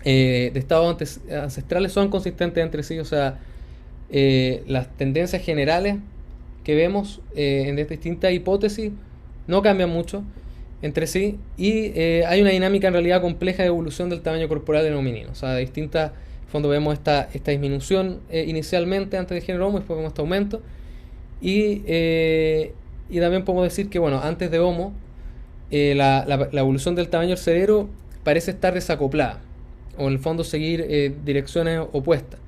de estados ancestrales son consistentes entre sí, o sea, las tendencias generales que vemos en distintas hipótesis no cambian mucho entre sí y hay una dinámica en realidad compleja de evolución del tamaño corporal de los homínidos. O sea, distintas, en fondo vemos esta disminución inicialmente antes del género Homo, después vemos este aumento y también podemos decir que, bueno, antes de Homo la evolución del tamaño del cerebro parece estar desacoplada o en el fondo seguir direcciones opuestas.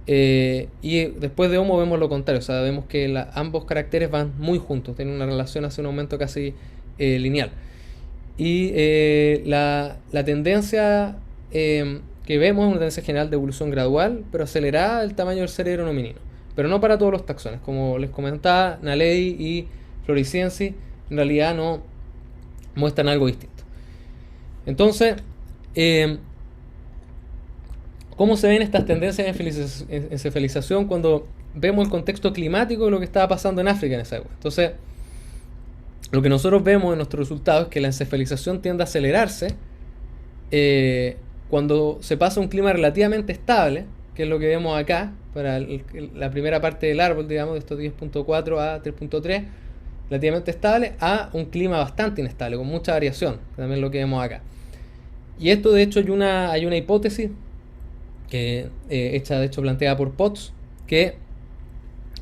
Y después de Homo vemos lo contrario, o sea, vemos que ambos caracteres van muy juntos, tienen una relación hacia un aumento casi lineal. Y la tendencia que vemos es una tendencia general de evolución gradual, pero acelerada del tamaño del cerebro en hominino. Pero no para todos los taxones, como les comentaba, Naledi y Floresiensis en realidad no muestran algo distinto. Entonces, ¿cómo se ven estas tendencias de encefalización cuando vemos el contexto climático de lo que estaba pasando en África en esa época? Entonces, lo que nosotros vemos en nuestros resultados es que la encefalización tiende a acelerarse cuando se pasa un clima relativamente estable, que es lo que vemos acá, para la primera parte del árbol, digamos, de estos 10.4 a 3.3, relativamente estable, a un clima bastante inestable, con mucha variación, también lo que vemos acá. Y esto, de hecho, hay una hipótesis que hecha, de hecho, planteada por Potts, que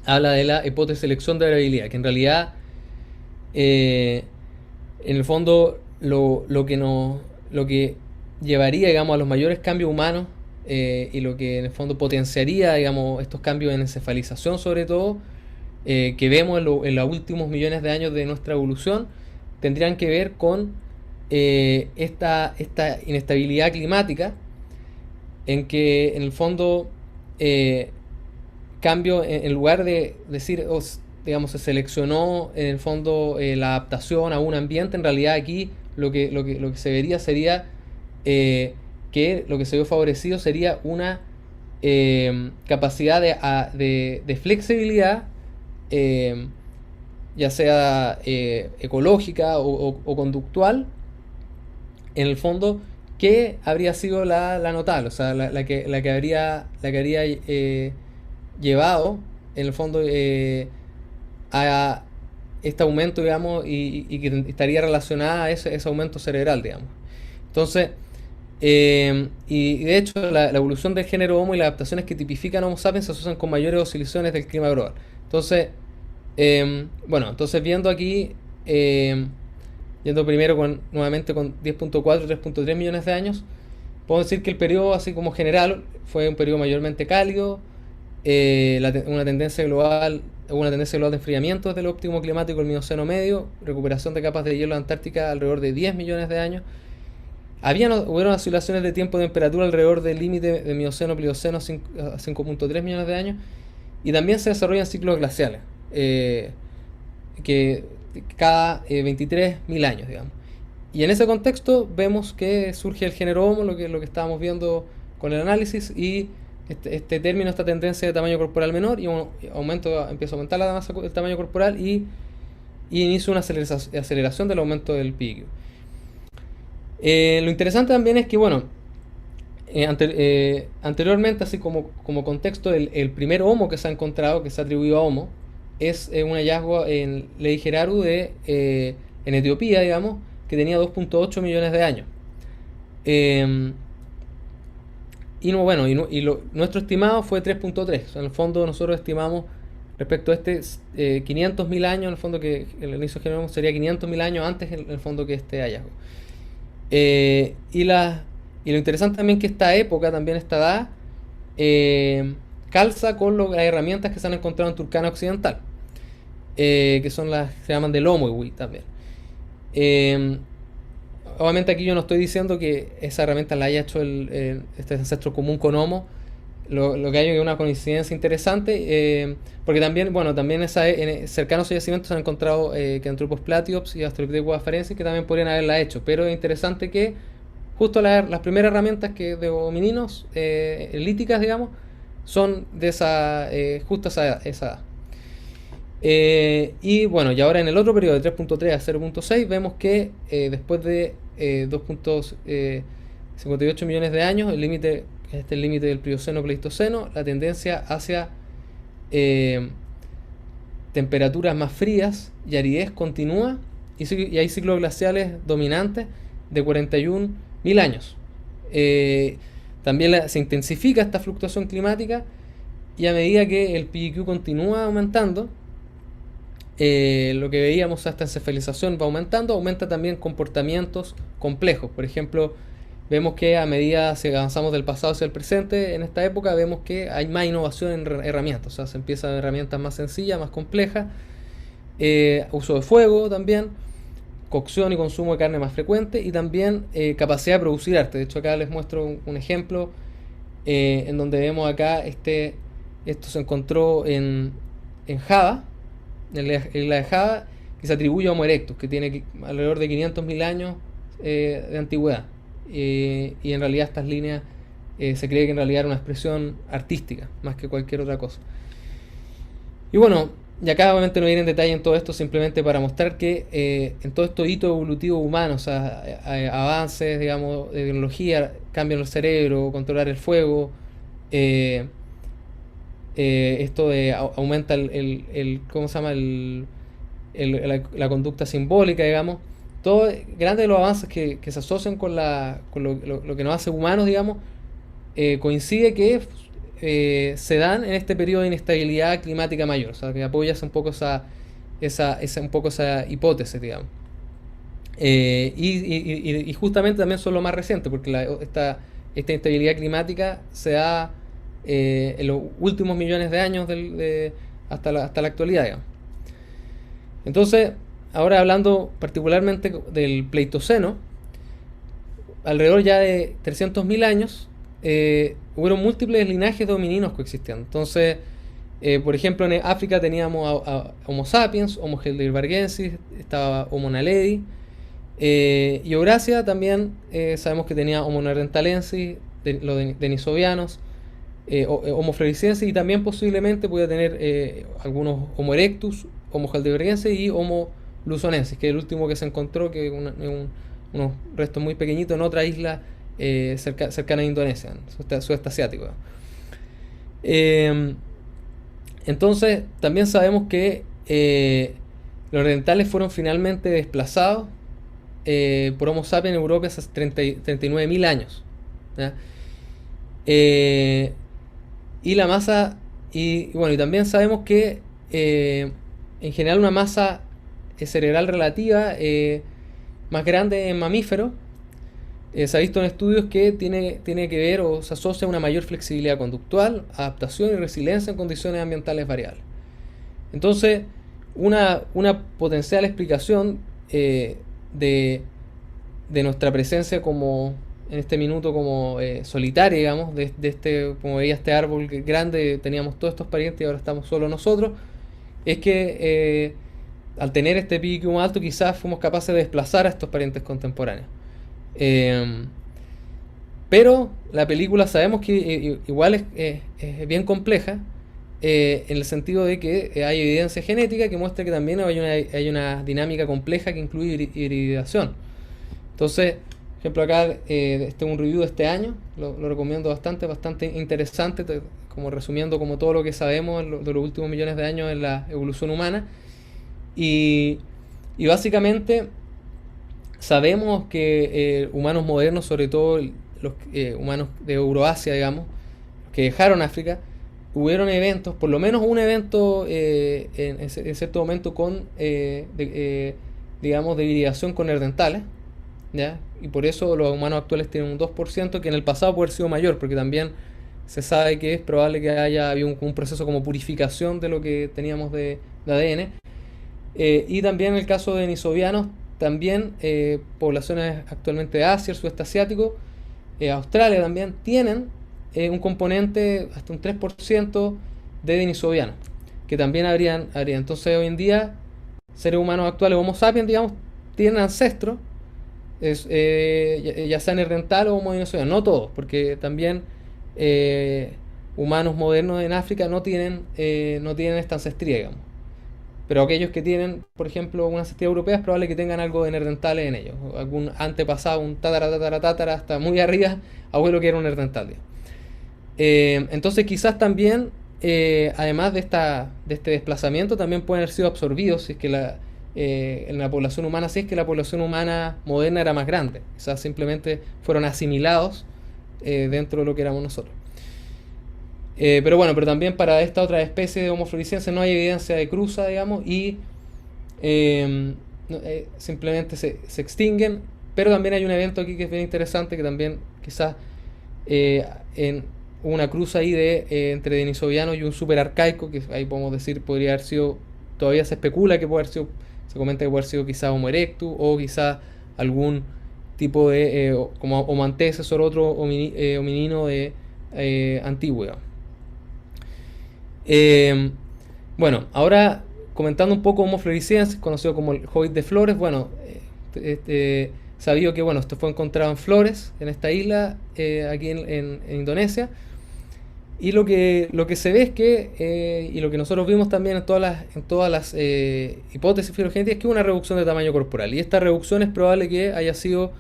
habla de la hipótesis de selección de variabilidad, que en realidad, en el fondo, lo que llevaría, digamos, a los mayores cambios humanos y lo que en el fondo potenciaría, digamos, estos cambios en encefalización, sobre todo, que vemos en los últimos millones de años de nuestra evolución, tendrían que ver con esta inestabilidad climática, en que en el fondo cambio, en lugar de decir, digamos, se seleccionó en el fondo la adaptación a un ambiente, en realidad aquí lo que se vería sería que lo que se vio favorecido sería una capacidad de flexibilidad, eh, ya sea ecológica o conductual, en el fondo, que habría sido la notable, o sea, la que habría llevado, en el fondo, a este aumento, digamos, y que estaría relacionada a ese aumento cerebral, digamos. Entonces, y de hecho, la evolución del género Homo y las adaptaciones que tipifican Homo sapiens se asocian con mayores oscilaciones del clima global. Entonces, bueno, entonces viendo aquí, yendo primero nuevamente con 10.4 y 3.3 millones de años, puedo decir que el periodo, así como general, fue un periodo mayormente cálido, una tendencia global de enfriamiento desde el óptimo climático del Mioceno medio, recuperación de capas de hielo antártica alrededor de 10 millones de años. Hubieron oscilaciones de tiempo de temperatura alrededor del límite de Mioceno-Plioceno a 5.3 millones de años, y también se desarrollan ciclos glaciales, que cada 23.000 años, digamos. Y en ese contexto vemos que surge el género Homo, lo que estábamos viendo con el análisis, y este término, esta tendencia de tamaño corporal menor, y empieza a aumentar la masa, el tamaño corporal, y inicia una aceleración del aumento del PIQ. Lo interesante también es que, bueno, anteriormente, así como contexto, el primer Homo que se ha encontrado, que se ha atribuido a Homo, es un hallazgo en Leigeraru en Etiopía, digamos, que tenía 2.8 millones de años. Nuestro estimado fue 3.3. O sea, en el fondo nosotros estimamos respecto a 500.000 años, en el fondo, que el inicio del género sería 500.000 años antes, en el fondo, que este hallazgo. Y lo interesante también que esta época, también esta edad, calza con las herramientas que se han encontrado en Turkana Occidental, que son se llaman del Homo también. Obviamente aquí yo no estoy diciendo que esa herramienta la haya hecho este ancestro común con Homo. Lo que hay es una coincidencia interesante, porque también, bueno, también en cercanos a yacimientos se han encontrado Kenthropus platyops y Australopithecus afarensis que también podrían haberla hecho, pero es interesante que justo las primeras herramientas de homininos líticas, digamos, son de justo esa edad. Y bueno, y ahora en el otro periodo de 3.3 a 0.6 vemos que después de 2.58 millones de años, el límite del Plioceno-Pleistoceno, la tendencia hacia temperaturas más frías y aridez continúa, y hay ciclos glaciales dominantes de 41.000 años. También se intensifica esta fluctuación climática, y a medida que el PIQ continúa aumentando, lo que veíamos, esta encefalización va aumentando, aumenta también comportamientos complejos. Por ejemplo, vemos que a medida que avanzamos del pasado hacia el presente, en esta época vemos que hay más innovación en herramientas, o sea, se empieza a ver herramientas más sencillas, más complejas, uso de fuego también, cocción y consumo de carne más frecuente, y también capacidad de producir arte. De hecho, acá les muestro un ejemplo en donde vemos acá, esto se encontró en Java, en la isla de Java, que se atribuye a Homo erectus, que tiene alrededor de 500.000 años de antigüedad. Y en realidad estas líneas se cree que en realidad era una expresión artística, más que cualquier otra cosa. Y bueno, y acá obviamente no iré en detalle en todo esto, simplemente para mostrar que en todo estos hitos evolutivos humanos, o sea, avances, digamos, de tecnología, cambian el cerebro, controlar el fuego, esto aumenta ¿cómo se llama? La conducta simbólica, digamos. Todo grandes de los avances que se asocian con lo que nos hace humanos, digamos, coincide que se dan en este periodo de inestabilidad climática mayor, o sea, que apoya un poco esa hipótesis, digamos. Y justamente también son lo más reciente, porque esta instabilidad climática se da en los últimos millones de años hasta la actualidad, digamos. Entonces, ahora hablando particularmente del Pleistoceno, alrededor ya de 300.000 años, hubieron múltiples linajes de homininos coexistiendo. Entonces, Por ejemplo, en África teníamos a Homo sapiens, Homo heidelbergensis, estaba Homo naledi. Y Eurasia también sabemos que tenía Homo neanderthalensis, los denisovianos, Homo floresiensis, y también posiblemente podía tener algunos Homo erectus, Homo heidelbergensis y Homo luzonensis, que es el último que se encontró, que es unos restos muy pequeñitos en otra isla cercana a Indonesia, en sudeste asiático. Eh, entonces, también sabemos que los orientales fueron finalmente desplazados por Homo sapiens en Europa hace 39.000 años. ¿Ya? Eh, y la masa, y bueno, y también sabemos que en general una masa cerebral relativa más grande en mamíferos. Se ha visto en estudios que tiene que ver o se asocia a una mayor flexibilidad conductual, adaptación y resiliencia en condiciones ambientales variables. Entonces, una potencial explicación de, de nuestra presencia como en este minuto como solitaria, digamos, como veía este árbol grande, teníamos todos estos parientes y ahora estamos solo nosotros, es que al tener este pico alto quizás fuimos capaces de desplazar a estos parientes contemporáneos. Eh, pero la película sabemos que igual es bien compleja, en el sentido de que hay evidencia genética que muestra que también hay una dinámica compleja que incluye hibridación. Entonces, por ejemplo, acá este es un review de este año, lo recomiendo bastante interesante, como resumiendo como todo lo que sabemos de los últimos millones de años en la evolución humana. Y, y básicamente sabemos que humanos modernos, sobre todo los humanos de Euroasia, digamos, que dejaron África, hubieron eventos, por lo menos un evento en cierto momento digamos, de hibridación con neandertales, ¿ya? Y por eso los humanos actuales tienen un 2%, que en el pasado puede haber sido mayor, porque también se sabe que es probable que haya habido un proceso como purificación de lo que teníamos de ADN. Y también en el caso de denisovianos, también poblaciones actualmente de Asia, el sudeste asiático, Australia también, tienen un componente hasta un 3% de denisovianos, que también habrían. Entonces hoy en día, seres humanos actuales, Homo sapiens, digamos, tienen ancestros, ya sea neandertal o Homo denisovano, no todos, porque también humanos modernos en África no tienen esta ancestría, digamos. Pero aquellos que tienen, por ejemplo, una ancestría europea, es probable que tengan algo de neandertales en ellos. Algún antepasado, un tatara, hasta muy arriba, abuelo que era un neandertal. Entonces quizás también, además de este desplazamiento, también pueden haber sido absorbidos si es que en la población humana, si es que la población humana moderna era más grande. Quizás simplemente fueron asimilados dentro de lo que éramos nosotros. Pero bueno, pero también para esta otra especie de Homo floresiensis no hay evidencia de cruza, digamos, y simplemente se extinguen. Pero también hay un evento aquí que es bien interesante, que también quizás en una cruza ahí entre denisoviano y un super arcaico, que ahí podemos decir podría haber sido, todavía se especula que puede haber sido, se comenta que puede haber sido quizás Homo erectus o quizás algún tipo de, como Homo antecesor, otro hominino antiguo, digamos. Bueno, ahora comentando un poco Homo floresiensis, conocido como el hobbit de Flores. Bueno, sabido que bueno, esto fue encontrado en Flores, en esta isla, aquí en Indonesia. Y lo que se ve es que, y lo que nosotros vimos también en todas las hipótesis filogenéticas, es que hubo una reducción de tamaño corporal. Y esta reducción es probable que haya sido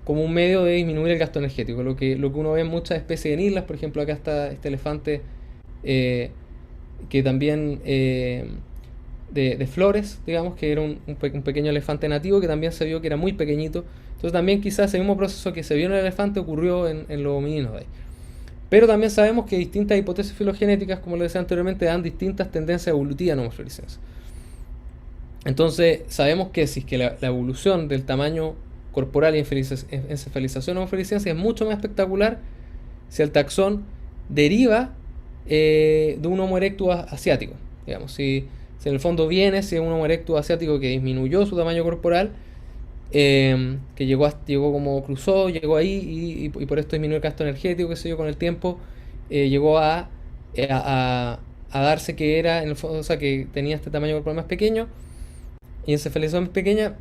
como un medio de disminuir el gasto energético. Lo que uno ve en muchas especies en islas, por ejemplo, acá está este elefante que también de Flores, digamos, que era un pequeño elefante nativo que también se vio que era muy pequeñito. Entonces también quizás ese mismo proceso que se vio en el elefante ocurrió en los homininos de ahí. Pero también sabemos que distintas hipótesis filogenéticas, como les decía anteriormente, dan distintas tendencias evolutivas en Homo floresiensis. Entonces sabemos que si es que la evolución del tamaño corporal y encefalización Homo floresiensis es mucho más espectacular si el taxón deriva de un Homo erectus asiático. Digamos, si en el fondo si es un Homo erectus asiático que disminuyó su tamaño corporal, que llegó como cruzó, llegó ahí y por esto disminuyó el gasto energético, qué sé yo, con el tiempo, llegó a a darse que era, en el fondo, o sea, que tenía este tamaño corporal más pequeño y encefalización más pequeña,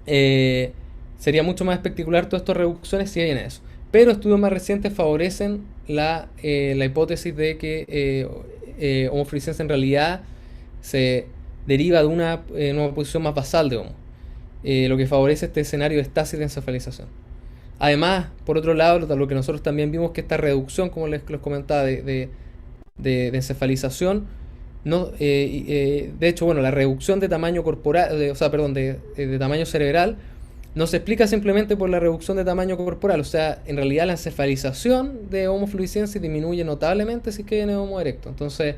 eh, sería mucho más espectacular todas estas reducciones si hay en eso. Pero estudios más recientes favorecen la hipótesis de que Homo floresiensis en realidad se deriva de una posición más basal de Homo, lo que favorece este escenario de estasis de encefalización. Además, por otro lado, lo que nosotros también vimos que esta reducción, como les comentaba, de encefalización, no, de hecho, bueno, la reducción de tamaño corporal, o sea, perdón, de tamaño cerebral, no se explica simplemente por la reducción de tamaño corporal. O sea, en realidad la encefalización de Homo floresiensis disminuye notablemente si es que viene Homo erecto. Entonces,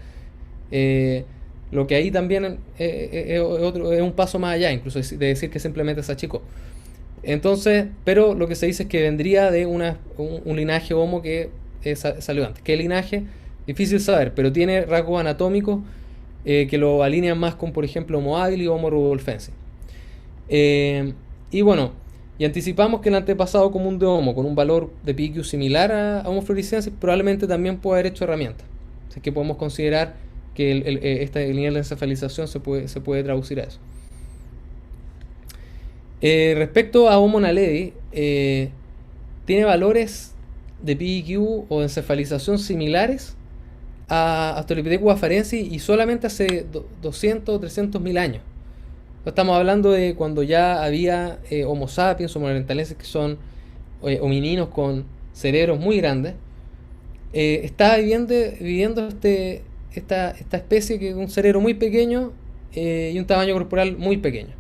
lo que ahí también es un paso más allá, incluso de decir que simplemente se achicó. Entonces, pero lo que se dice es que vendría de un linaje Homo que salió antes. ¿Qué linaje? Difícil saber, pero tiene rasgos anatómicos que lo alinean más con, por ejemplo, Homo habilis y Homo rudolfensis. Y bueno, y anticipamos que el antepasado común de Homo, con un valor de PQ similar a Homo floresiensis, probablemente también puede haber hecho herramientas. Así que podemos considerar que este nivel de encefalización se puede traducir a eso. Respecto a Homo naledi, tiene valores de PQ o de encefalización similares a Australopithecus afarensis y solamente hace 200 o 300 mil años. Estamos hablando de cuando ya había Homo sapiens, Homo neanderthalenses, que son homininos con cerebros muy grandes. Estaba viviendo esta especie que es un cerebro muy pequeño y un tamaño corporal muy pequeño.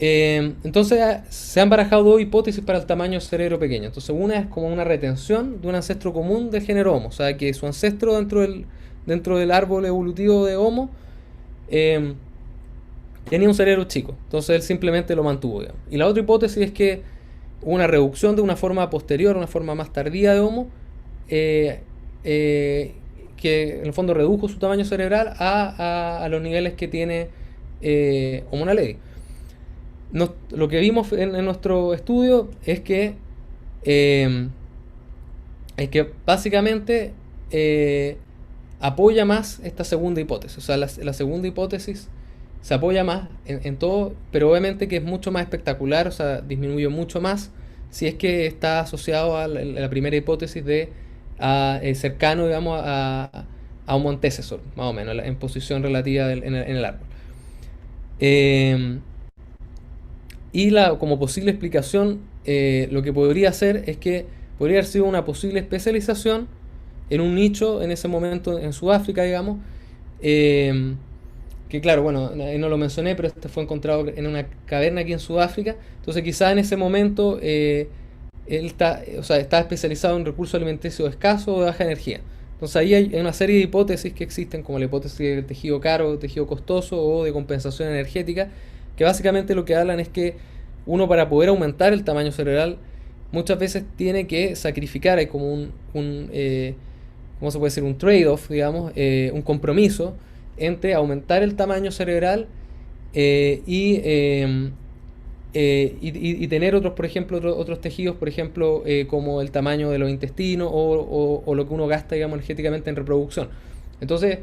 Entonces se han barajado dos hipótesis para el tamaño cerebro pequeño. Entonces una es como una retención de un ancestro común del género Homo, o sea que su ancestro dentro del árbol evolutivo de Homo tenía un cerebro chico, entonces él simplemente lo mantuvo, digamos. Y la otra hipótesis es que hubo una reducción de una forma posterior, una forma más tardía de Homo, que en el fondo redujo su tamaño cerebral a los niveles que tiene Homo naledi. Lo que vimos en nuestro estudio es que básicamente apoya más esta segunda hipótesis. O sea, la segunda hipótesis se apoya más en todo, pero obviamente que es mucho más espectacular, o sea, disminuye mucho más si es que está asociado a la primera hipótesis de cercano, digamos, a un antecesor, más o menos, en posición relativa en el árbol. Y como posible explicación, lo que podría ser es que podría haber sido una posible especialización en un nicho en ese momento en Sudáfrica, digamos, que claro, bueno, no lo mencioné, pero este fue encontrado en una caverna aquí en Sudáfrica. Entonces quizá en ese momento él está especializado en recursos alimenticios escasos o de baja energía. Entonces ahí hay una serie de hipótesis que existen, como la hipótesis del tejido caro, tejido costoso o de compensación energética, que básicamente lo que hablan es que uno, para poder aumentar el tamaño cerebral, muchas veces tiene que sacrificar, hay como ¿cómo se puede decir? Un trade-off, digamos, un compromiso entre aumentar el tamaño cerebral y tener otros, por ejemplo, otros tejidos, por ejemplo, como el tamaño de los intestinos o lo que uno gasta, digamos, energéticamente en reproducción. Entonces,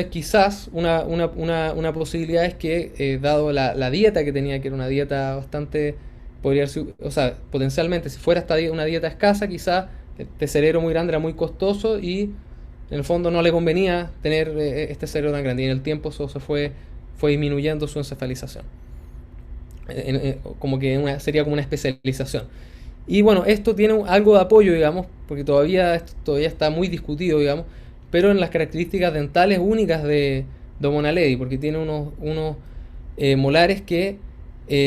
quizás una posibilidad es que, dado la dieta que tenía, que era una dieta bastante, podría ser, o sea, potencialmente, si fuera una dieta escasa, quizás este cerebro muy grande era muy costoso y en el fondo no le convenía tener este cerebro tan grande. Y en el tiempo eso fue disminuyendo su encefalización. Como que sería como una especialización. Y bueno, esto tiene algo de apoyo, digamos, porque todavía está muy discutido, digamos, pero en las características dentales únicas de Homo naledi, porque tiene unos molares que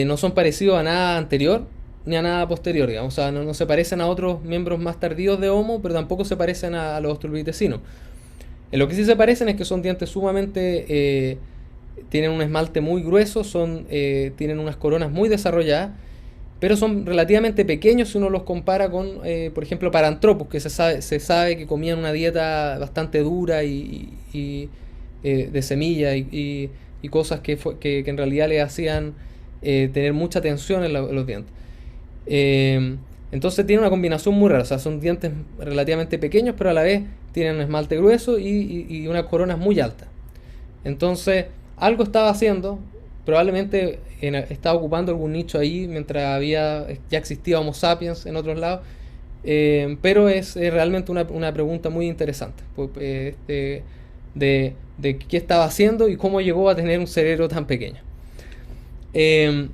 no son parecidos a nada anterior ni a nada posterior, digamos. O sea, no se parecen a otros miembros más tardíos de Homo, pero tampoco se parecen a los australopitecinos. En lo que sí se parecen es que son dientes sumamente... tienen un esmalte muy grueso, tienen unas coronas muy desarrolladas, pero son relativamente pequeños si uno los compara con, por ejemplo, Paranthropus, que se sabe que comían una dieta bastante dura y de semilla y cosas que en realidad le hacían tener mucha tensión en los dientes. Entonces tiene una combinación muy rara, o sea, son dientes relativamente pequeños, pero a la vez tienen un esmalte grueso y unas coronas muy altas. Entonces, algo estaba haciendo, probablemente estaba ocupando algún nicho ahí mientras ya existía Homo sapiens en otros lados, pero es realmente una pregunta muy interesante pues, de qué estaba haciendo y cómo llegó a tener un cerebro tan pequeño. Eh,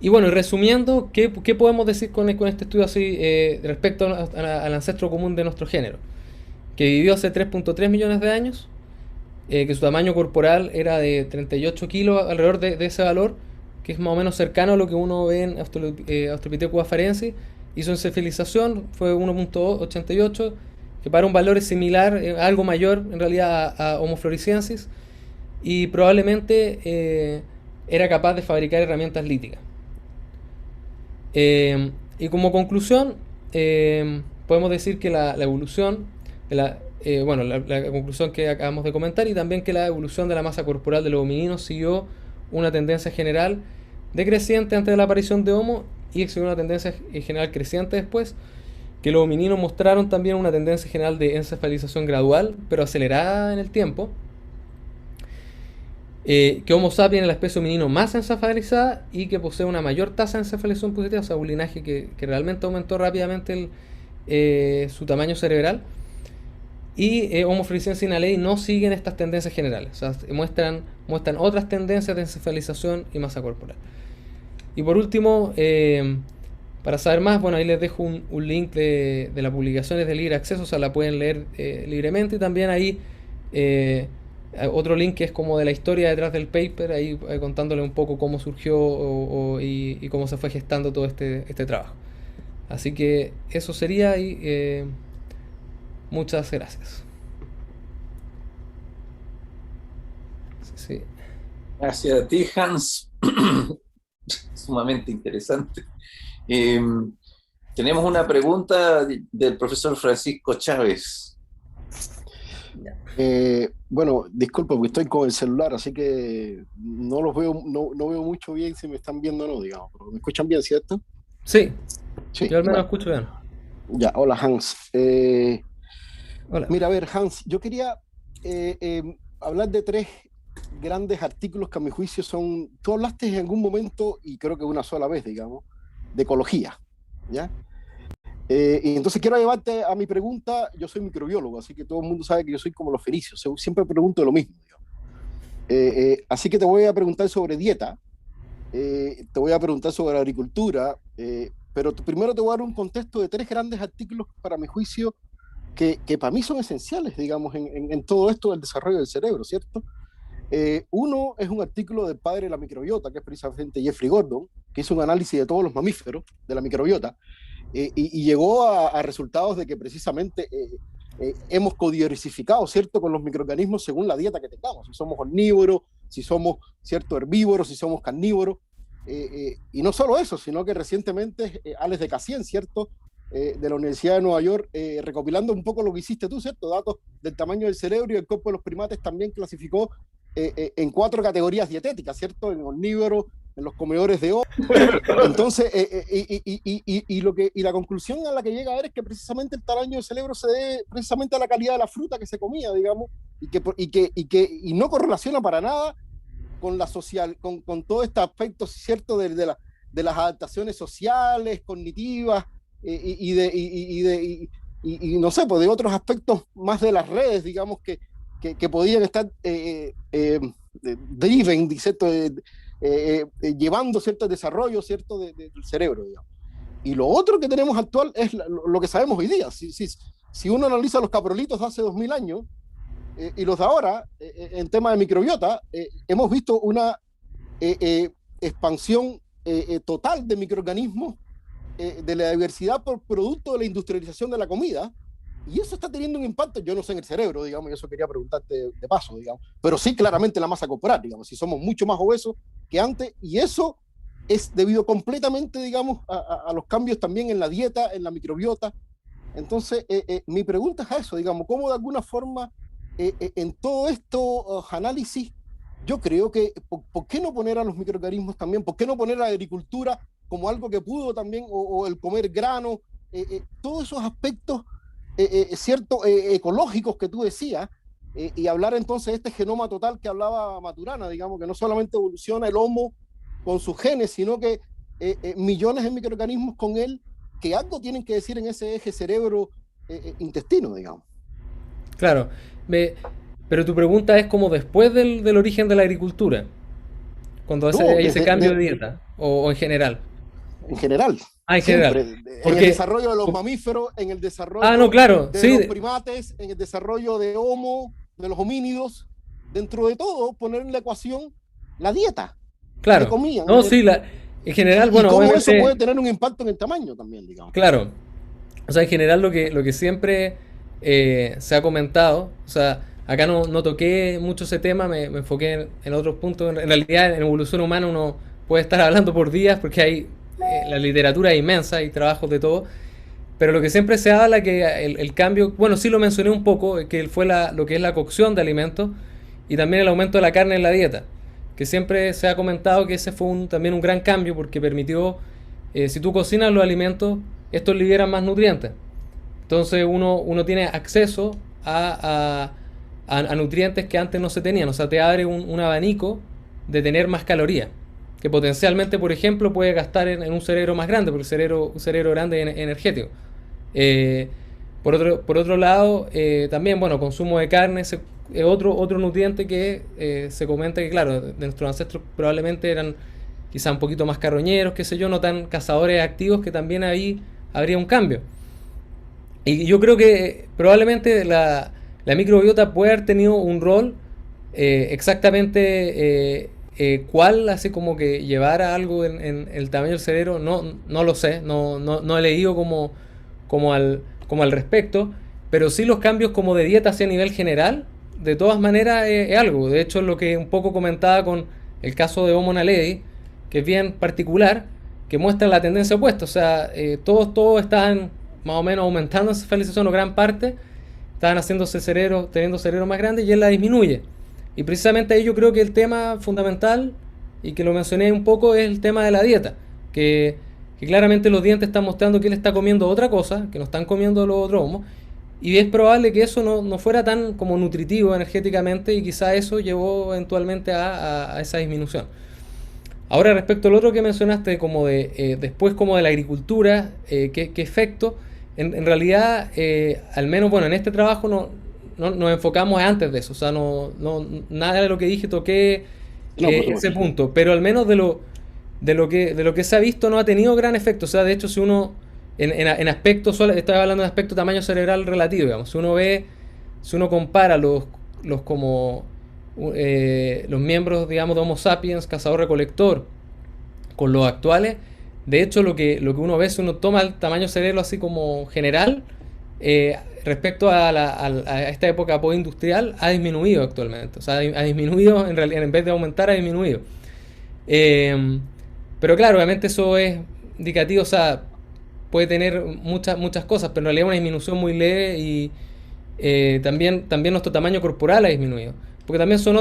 y bueno, resumiendo, ¿qué podemos decir con este estudio así respecto al ancestro común de nuestro género? Que vivió hace 3.3 millones de años, que su tamaño corporal era de 38 kilos, alrededor de ese valor, que es más o menos cercano a lo que uno ve en Australopithecus afarensis, y su encefalización fue 1.88, que para un valor es similar, algo mayor en realidad a Homo floresiensis, y probablemente era capaz de fabricar herramientas líticas. Y como conclusión, podemos decir que la evolución, bueno, la conclusión que acabamos de comentar, y también que la evolución de la masa corporal de los homininos siguió una tendencia general decreciente antes de la aparición de Homo y siguió una tendencia general creciente después, que los homininos mostraron también una tendencia general de encefalización gradual, pero acelerada en el tiempo, que Homo sapiens es la especie hominino más encefalizada y que posee una mayor tasa de encefalización positiva, o sea, un linaje que realmente aumentó rápidamente su tamaño cerebral. Y Homo floresiensis y Naledi no siguen estas tendencias generales, o sea, muestran otras tendencias de encefalización y masa corporal. Y por último, para saber más, bueno, ahí les dejo un link de las publicaciones de libre acceso, o sea, la pueden leer libremente, y también ahí otro link que es como de la historia detrás del paper, ahí contándole un poco cómo surgió y cómo se fue gestando todo este trabajo. Así que eso sería y muchas gracias. Sí. Gracias a ti, Hans. Sumamente interesante. Eh, Tenemos una pregunta del profesor Francisco Chávez. Bueno, disculpa porque estoy con el celular, así que no los veo, no veo mucho bien si me están viendo o no, digamos. Pero ¿me escuchan bien, cierto? Sí, Sí, yo al menos bueno, escucho bien. ya, hola Hans. Hola. Mira, a ver, Hans, yo quería hablar de tres grandes artículos que a mi juicio son, tú hablaste en algún momento, y creo que una sola vez, digamos, de ecología, ¿ya? Y entonces quiero llevarte a mi pregunta. Yo soy microbiólogo, así que todo el mundo sabe que yo soy como los fenicios, siempre pregunto lo mismo, digamos. Así que te voy a preguntar sobre dieta, te voy a preguntar sobre agricultura, pero primero te voy a dar un contexto de tres grandes artículos para mi juicio que para mí son esenciales, digamos, en todo esto del desarrollo del cerebro, ¿cierto? Uno es un artículo del padre de la microbiota, que es precisamente Jeffrey Gordon, que hizo un análisis de todos los mamíferos de la microbiota, y llegó a resultados de que precisamente hemos codiversificado, ¿cierto?, con los microorganismos según la dieta que tengamos, si somos omnívoros, si somos, ¿cierto?, herbívoros, si somos carnívoros, y no solo eso, sino que recientemente Alex de Cassien, ¿cierto?, de la Universidad de Nueva York, recopilando un poco lo que hiciste tú, ¿cierto?, datos del tamaño del cerebro y el cuerpo de los primates, también clasificó en cuatro categorías dietéticas, ¿cierto?, en omnívoros, en los comedores de hojas. Entonces, y la conclusión a la que llega a ver es que precisamente el tamaño del cerebro se debe precisamente a la calidad de la fruta que se comía, digamos, y no correlaciona para nada con la social, con todo este aspecto, ¿cierto?, de las adaptaciones sociales, cognitivas, y no sé, pues de otros aspectos más de las redes, digamos, que podían estar driven, ¿cierto?, llevando cierto desarrollo, ¿cierto?, del cerebro, digamos. Y lo otro que tenemos actual es lo que sabemos hoy día. Si uno analiza los caprolitos de hace 2000 años y los de ahora, en tema de microbiota, hemos visto una expansión total de microorganismos, de la diversidad por producto de la industrialización de la comida, y eso está teniendo un impacto, yo no sé, en el cerebro, digamos, y eso quería preguntarte de paso, digamos, pero sí claramente en la masa corporal, digamos, si somos mucho más obesos que antes, y eso es debido completamente, digamos, a los cambios también en la dieta, en la microbiota. Entonces, mi pregunta es a eso, digamos, cómo de alguna forma en todo esto análisis, yo creo que, ¿por qué no poner a los microorganismos también? ¿Por qué no poner a la agricultura como algo que pudo también, o el comer grano, todos esos aspectos ciertos ecológicos que tú decías, y hablar entonces de este genoma total que hablaba Maturana, digamos, que no solamente evoluciona el Homo con sus genes, sino que millones de microorganismos con él que algo tienen que decir en ese eje cerebro-intestino, digamos. Claro. Pero tu pregunta es como después del origen de la agricultura, cuando No, hay ese cambio de dieta, o en general. En general. Ah, en Siempre, general. en el Porque, desarrollo de los mamíferos, en el no, desarrollo claro, de sí, los primates, en el desarrollo de Homo, de los homínidos, dentro de todo, poner en la ecuación la dieta que claro. comían. No, sí, en general, Y bueno, cómo eso obviamente, puede tener un impacto en el tamaño también, digamos. claro. O sea, en general lo que siempre se ha comentado, o sea, acá no toqué mucho ese tema, me enfoqué en otros puntos. En realidad, en evolución humana uno puede estar hablando por días porque hay la literatura es inmensa, hay trabajos de todo. Pero lo que siempre se habla que el cambio, bueno, sí lo mencioné un poco, que fue lo que es la cocción de alimentos y también el aumento de la carne en la dieta. Que siempre se ha comentado que ese fue también un gran cambio porque permitió, si tú cocinas los alimentos, estos liberan más nutrientes. Entonces uno tiene acceso a nutrientes que antes no se tenían. O sea, te abre un abanico de tener más calorías. Que potencialmente, por ejemplo, puede gastar en un cerebro más grande, porque un cerebro grande es energético. Eh, por otro lado, también, bueno, consumo de carne es otro nutriente que se comenta que, claro, de nuestros ancestros probablemente eran quizá un poquito más carroñeros, qué sé yo, no tan cazadores activos, que también ahí habría un cambio. Y yo creo que probablemente la microbiota puede haber tenido un rol exactamente cuál, así como que llevara algo en el tamaño del cerebro, no lo sé, no he leído como al respecto, pero sí los cambios como de dieta hacia nivel general, de todas maneras es algo. De hecho, lo que un poco comentaba con el caso de Homo naledi, que es bien particular, que muestra la tendencia opuesta. O sea, todos estaban más o menos aumentando esa cefalización, o gran parte, estaban haciéndose cerebro, teniendo cerebro más grande, y él la disminuye. Y precisamente ahí yo creo que el tema fundamental, y que lo mencioné un poco, es el tema de la dieta. Que claramente los dientes están mostrando que él está comiendo otra cosa, que no están comiendo los otros homos, y es probable que eso no fuera tan como nutritivo energéticamente, y quizá eso llevó eventualmente a esa disminución. Ahora, respecto al otro que mencionaste, como de después como de la agricultura, qué efecto, en realidad, al menos bueno, en este trabajo nos enfocamos antes de eso, o sea, nada de lo que dije toqué No, por ese supuesto. punto, pero al menos de lo que se ha visto no ha tenido gran efecto. O sea, de hecho, si uno en aspecto, estaba hablando de aspecto tamaño cerebral relativo, digamos, si uno compara los como los miembros, digamos, de Homo sapiens, cazador-recolector, con los actuales, de hecho, lo que uno ve, si uno toma el tamaño cerebro así como general, respecto a esta época postindustrial, ha disminuido actualmente. O sea, ha disminuido, en realidad, en vez de aumentar, ha disminuido. Eh, pero claro, obviamente eso es indicativo, o sea, puede tener muchas cosas, pero en realidad una disminución muy leve, y también nuestro tamaño corporal ha disminuido. Porque también son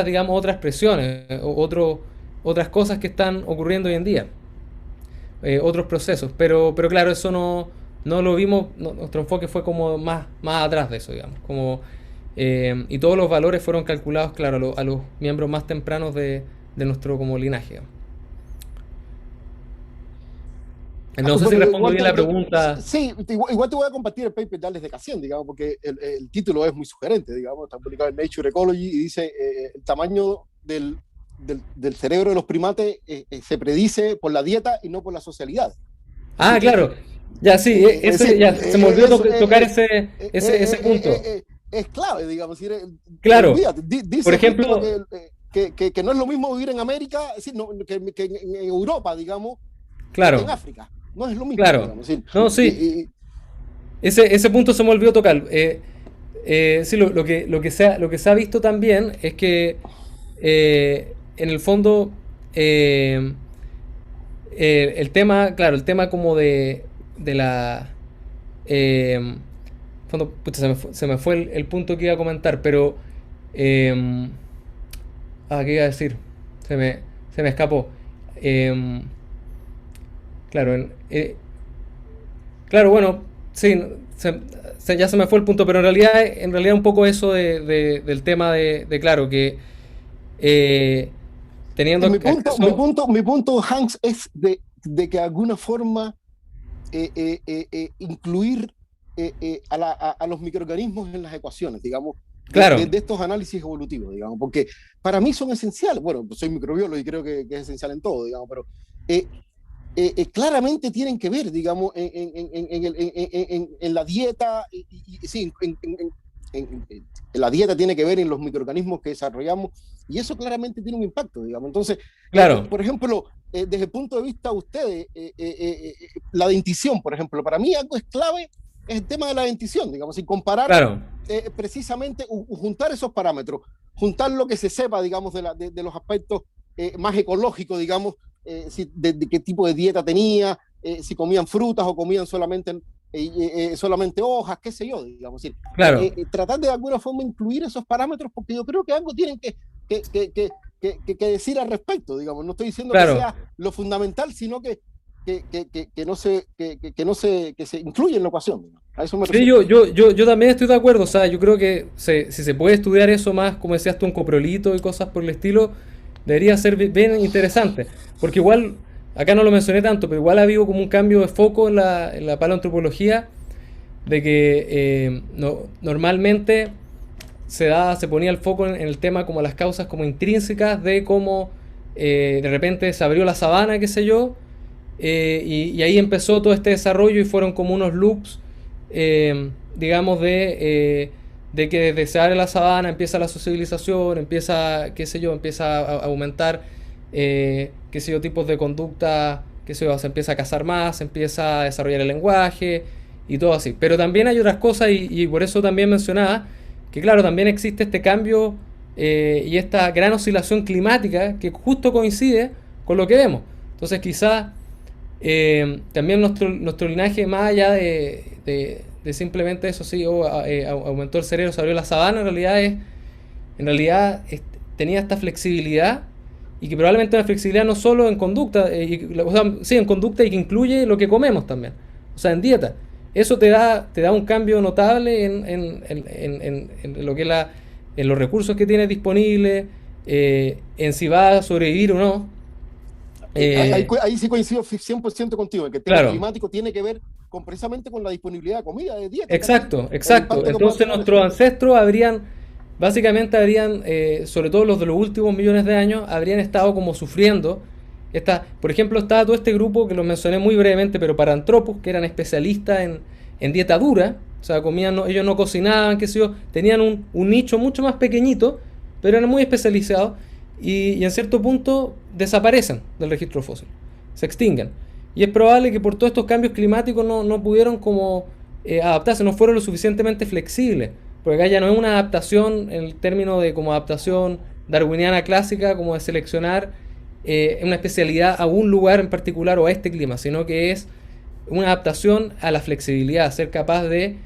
digamos, otras presiones, otras cosas que están ocurriendo hoy en día, otros procesos. Pero claro, eso no lo vimos, nuestro enfoque fue como más atrás de eso, digamos. Y todos los valores fueron calculados, claro, a los miembros más tempranos de nuestro como linaje. No sé si Bueno, respondo bien la pregunta. sí, igual te voy a compartir el paper de Alex de Cassien, digamos, porque el título es muy sugerente, digamos, está publicado en Nature Ecology y dice el tamaño del cerebro de los primates se predice por la dieta y no por la socialidad. Así Ah, que, claro. Ya, sí, ya se me olvidó tocar ese punto. es clave, digamos. Claro, Olvídate, por dice justo ejemplo, que no es lo mismo vivir en América, es decir, que en Europa, digamos, que en claro, África. No es lo mismo, claro. digamos. Es decir, No, sí, ese punto se me olvidó tocar. Sí, lo que se ha visto también es que en el fondo el tema, claro, el tema como de la fondo, pucha, se me fue el punto que iba a comentar, pero eh, ¿qué iba a decir? Se me escapó. Claro, claro, bueno, sí, ya se me fue el punto, pero en realidad un poco eso del tema claro, que eh, teniendo acceso, Mi punto, Hans, es de que de alguna forma incluir a los microorganismos en las ecuaciones, digamos, claro, de estos análisis evolutivos, digamos, porque para mí son esenciales. Bueno, pues soy microbiólogo y creo que es esencial en todo, digamos, pero eh, claramente tienen que ver, digamos, en la dieta, sí, la dieta tiene que ver en los microorganismos que desarrollamos y eso claramente tiene un impacto, digamos. Entonces, claro, por ejemplo, desde el punto de vista de ustedes, la dentición, por ejemplo, para mí algo es clave, es el tema de la dentición, digamos, y comparar claro, precisamente, juntar esos parámetros, juntar lo que se sepa, digamos, de los aspectos más ecológicos, digamos, de qué tipo de dieta tenía, si comían frutas o comían solamente hojas, qué sé yo, digamos. Es decir, claro, tratar de alguna forma incluir esos parámetros porque yo creo que algo tienen que decir al respecto, digamos. No estoy diciendo que claro. sea lo fundamental, sino que se incluye en la ecuación, digamos. A eso me Sí, refiero. yo también estoy de acuerdo, o sea, yo creo que si se puede estudiar eso más, como decías tú, un coprolito y cosas por el estilo, debería ser bien interesante, porque igual, acá no lo mencioné tanto, pero igual ha habido como un cambio de foco en la paleoantropología, de que normalmente se ponía el foco en el tema como las causas como intrínsecas de cómo de repente se abrió la sabana, qué sé yo, y ahí empezó todo este desarrollo y fueron como unos loops, digamos, de que desde se abre la sabana empieza la socialización, empieza, qué sé yo, empieza a aumentar, qué sé yo, tipos de conducta, qué sé yo, se empieza a cazar más, se empieza a desarrollar el lenguaje y todo así. Pero también hay otras cosas y por eso también mencionaba que, claro, también existe este cambio y esta gran oscilación climática que justo coincide con lo que vemos. Entonces quizás también nuestro linaje, más allá de simplemente eso, sí, aumentó el cerebro, se abrió la sabana, en realidad tenía esta flexibilidad y que probablemente una flexibilidad no solo en conducta, o sea, sí, en conducta y que incluye lo que comemos también, o sea, en dieta. Eso te da un cambio notable en lo que es en los recursos que tienes disponibles, en si va a sobrevivir o no. Ahí, Eh, ahí sí coincido 100% contigo, en que el tema claro, climático tiene que ver precisamente con la disponibilidad de comida, de dieta también, exacto, el exacto. impacto que pueda Entonces tener eso. nuestros ancestros básicamente habrían, sobre todo los de los últimos millones de años, habrían estado como sufriendo. Por ejemplo, estaba todo este grupo que lo mencioné muy brevemente, pero Paranthropus, que eran especialistas en dieta dura, o sea, comían, ellos no cocinaban, qué sé yo, tenían un nicho mucho más pequeñito, pero eran muy especializados y en cierto punto desaparecen del registro fósil, se extinguen. Y es probable que por todos estos cambios climáticos no pudieron como adaptarse, no fueron lo suficientemente flexibles. Porque acá ya no es una adaptación en el término de como adaptación darwiniana clásica, como de seleccionar una especialidad a un lugar en particular o a este clima, sino que es una adaptación a la flexibilidad, ser capaz de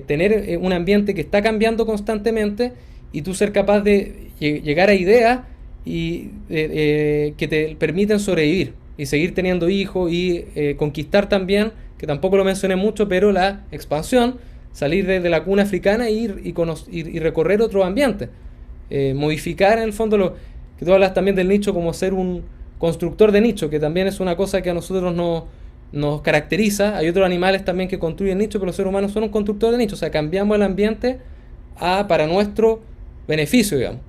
tener un ambiente que está cambiando constantemente y tú ser capaz de llegar a ideas que te permiten sobrevivir y seguir teniendo hijos y conquistar también, que tampoco lo mencioné mucho, pero la expansión, salir de la cuna africana y recorrer otros ambientes. Modificar en el fondo que tú hablas también del nicho como ser un constructor de nicho, que también es una cosa que a nosotros nos caracteriza. Hay otros animales también que construyen nicho, pero los seres humanos son un constructor de nicho, o sea, cambiamos el ambiente para nuestro beneficio, digamos.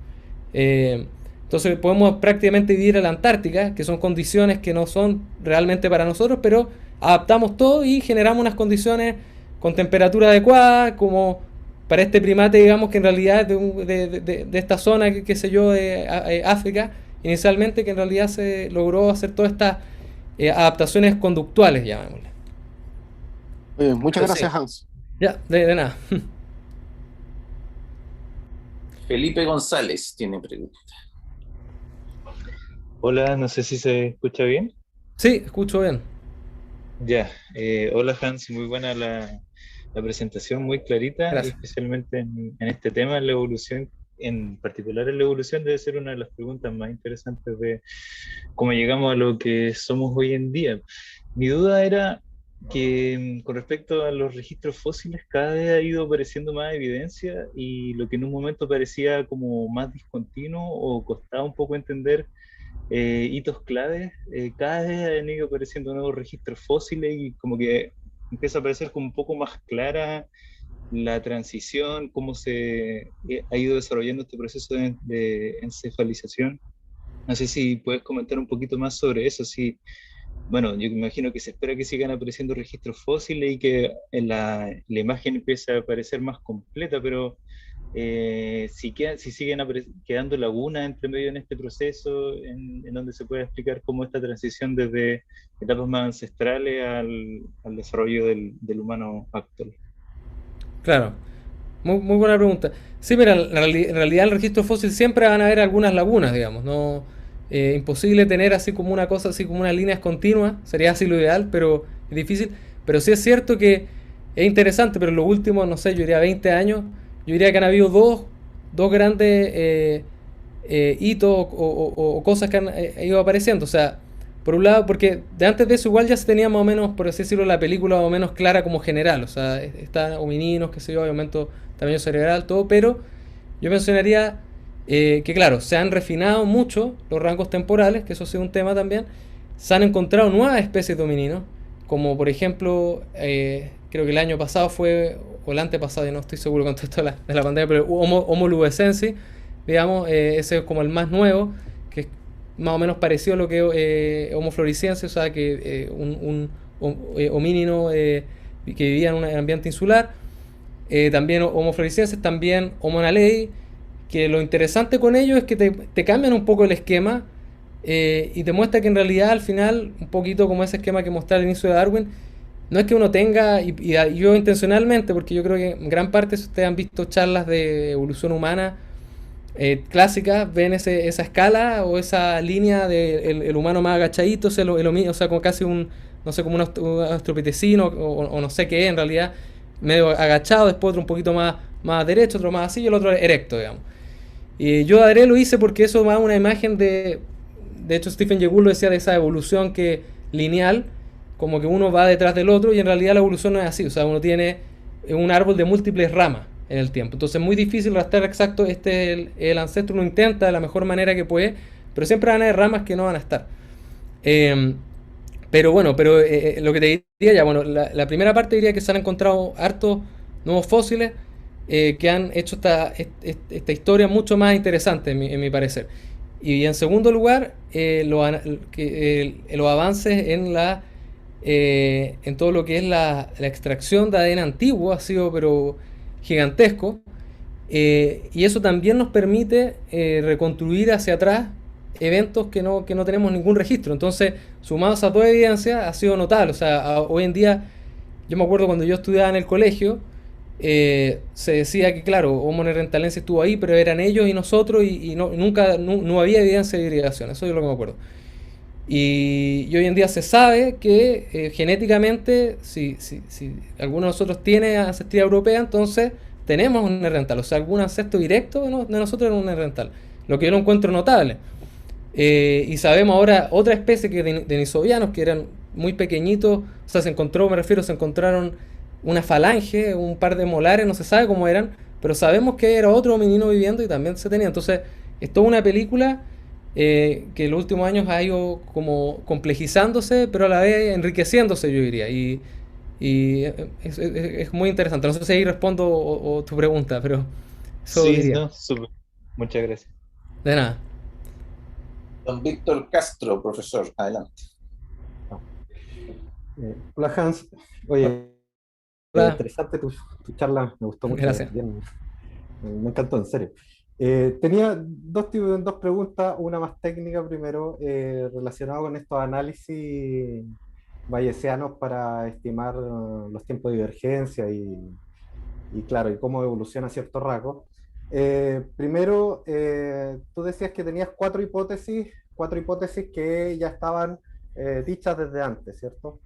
Eh, entonces podemos prácticamente vivir en la Antártica, que son condiciones que no son realmente para nosotros, pero adaptamos todo y generamos unas condiciones con temperatura adecuada, como para este primate, digamos, que en realidad es de esta zona, qué sé yo, de África, inicialmente, que en realidad se logró hacer todas estas adaptaciones conductuales, llamémosle. Muchas Pero sí, gracias, Hans. ya, de nada. Felipe González tiene pregunta. Hola, no sé si se escucha bien. Sí, escucho bien. Ya, hola Hans, muy buena la presentación, muy clarita y Gracias. especialmente en este tema, la evolución, en particular en la evolución debe ser una de las preguntas más interesantes de cómo llegamos a lo que somos hoy en día. Mi duda era que con respecto a los registros fósiles, cada vez ha ido apareciendo más evidencia y lo que en un momento parecía como más discontinuo o costaba un poco entender hitos claves, cada vez han ido apareciendo nuevos registros fósiles y como que empieza a parecer como un poco más clara la transición, cómo se ha ido desarrollando este proceso de encefalización. No sé si puedes comentar un poquito más sobre eso, si bueno, yo me imagino que se espera que sigan apareciendo registros fósiles y que la imagen empiece a aparecer más completa, pero si siguen quedando lagunas entre medio en este proceso, en donde se puede explicar cómo esta transición desde etapas más ancestrales al desarrollo del humano actual. Claro, muy buena pregunta. Sí, mira, en realidad el registro fósil siempre van a haber algunas lagunas, digamos. No, imposible tener así como una cosa, así como unas líneas continuas. Sería así lo ideal, pero es difícil. Pero sí es cierto que es interesante, pero en los últimos, no sé, yo diría 20 años, yo diría que han habido dos grandes hitos o cosas que han ido apareciendo. O sea, por un lado, porque de antes de eso igual ya se tenía más o menos, por así decirlo, la película más o menos clara como general. O sea, están homininos, qué sé yo, aumento tamaño cerebral, todo, pero yo mencionaría que claro, se han refinado mucho los rangos temporales, que eso sí es un tema también. Se han encontrado nuevas especies de homininos, como por ejemplo, creo que el año pasado fue, o el antepasado, yo no estoy seguro con todo esto de la pandemia, pero Homo luesensis, digamos, ese es como el más nuevo, que es más o menos parecido a lo que Homo floresiensis, o sea, que homínino que vivía en un ambiente insular. También Homo floresiensis, también Homo naledi, que lo interesante con ellos es que te cambian un poco el esquema y te muestra que en realidad al final, un poquito como ese esquema que mostré al inicio de Darwin, no es que uno tenga, y yo intencionalmente, porque yo creo que en gran parte si ustedes han visto charlas de evolución humana clásicas, ven esa escala o esa línea del el humano más agachadito, o sea, como casi un, no sé, como un australopitecino o no sé qué es en realidad, medio agachado, después otro un poquito más derecho, otro más así y el otro erecto, digamos. Y yo adrede lo hice porque eso va a una imagen de hecho Stephen Jay Gould lo decía de esa evolución que lineal, como que uno va detrás del otro y en realidad la evolución no es así, o sea, uno tiene un árbol de múltiples ramas en el tiempo, entonces es muy difícil rastrear exacto este el ancestro, uno intenta de la mejor manera que puede, pero siempre van a haber ramas que no van a estar. Eh, pero bueno, lo que te diría ya, bueno, la primera parte diría que se han encontrado hartos nuevos fósiles que han hecho esta historia mucho más interesante, en mi parecer. Y en segundo lugar, los avances en todo lo que es la extracción de ADN antiguo ha sido pero gigantesco. Y eso también nos permite reconstruir hacia atrás eventos que no tenemos ningún registro. Entonces, sumados a toda evidencia, ha sido notable. O sea, hoy en día, yo me acuerdo cuando yo estudiaba en el colegio, se decía que, claro, Homo neanderthalensis estuvo ahí, pero eran ellos y nosotros, y nunca no había evidencia de hibridación. Eso es lo que me acuerdo. Y hoy en día se sabe que genéticamente, si alguno de nosotros tiene ancestría europea, entonces tenemos un neandertal. O sea, algún ancestro directo de nosotros era un neandertal. Lo que yo no encuentro notable. Y sabemos ahora otra especie que de denisovianos que eran muy pequeñitos. O sea, se encontraron una falange, un par de molares, no se sabe cómo eran, pero sabemos que era otro hominino viviendo y también se tenía. Entonces, es toda una película que en los últimos años ha ido como complejizándose, pero a la vez enriqueciéndose, yo diría. Y es muy interesante. No sé si ahí respondo o tu pregunta, pero eso Sí, diría. no, súper. Muchas gracias. De nada. Don Víctor Castro, profesor, adelante. Hola Hans, oye, Hola. interesante tu charla, me gustó mucho, Gracias. bien, me encantó, en serio. Tenía dos preguntas, una más técnica primero, relacionada con estos análisis bayesianos para estimar los tiempos de divergencia y claro, y cómo evoluciona cierto rasgo. Primero, tú decías que tenías cuatro hipótesis que ya estaban dichas desde antes, ¿cierto?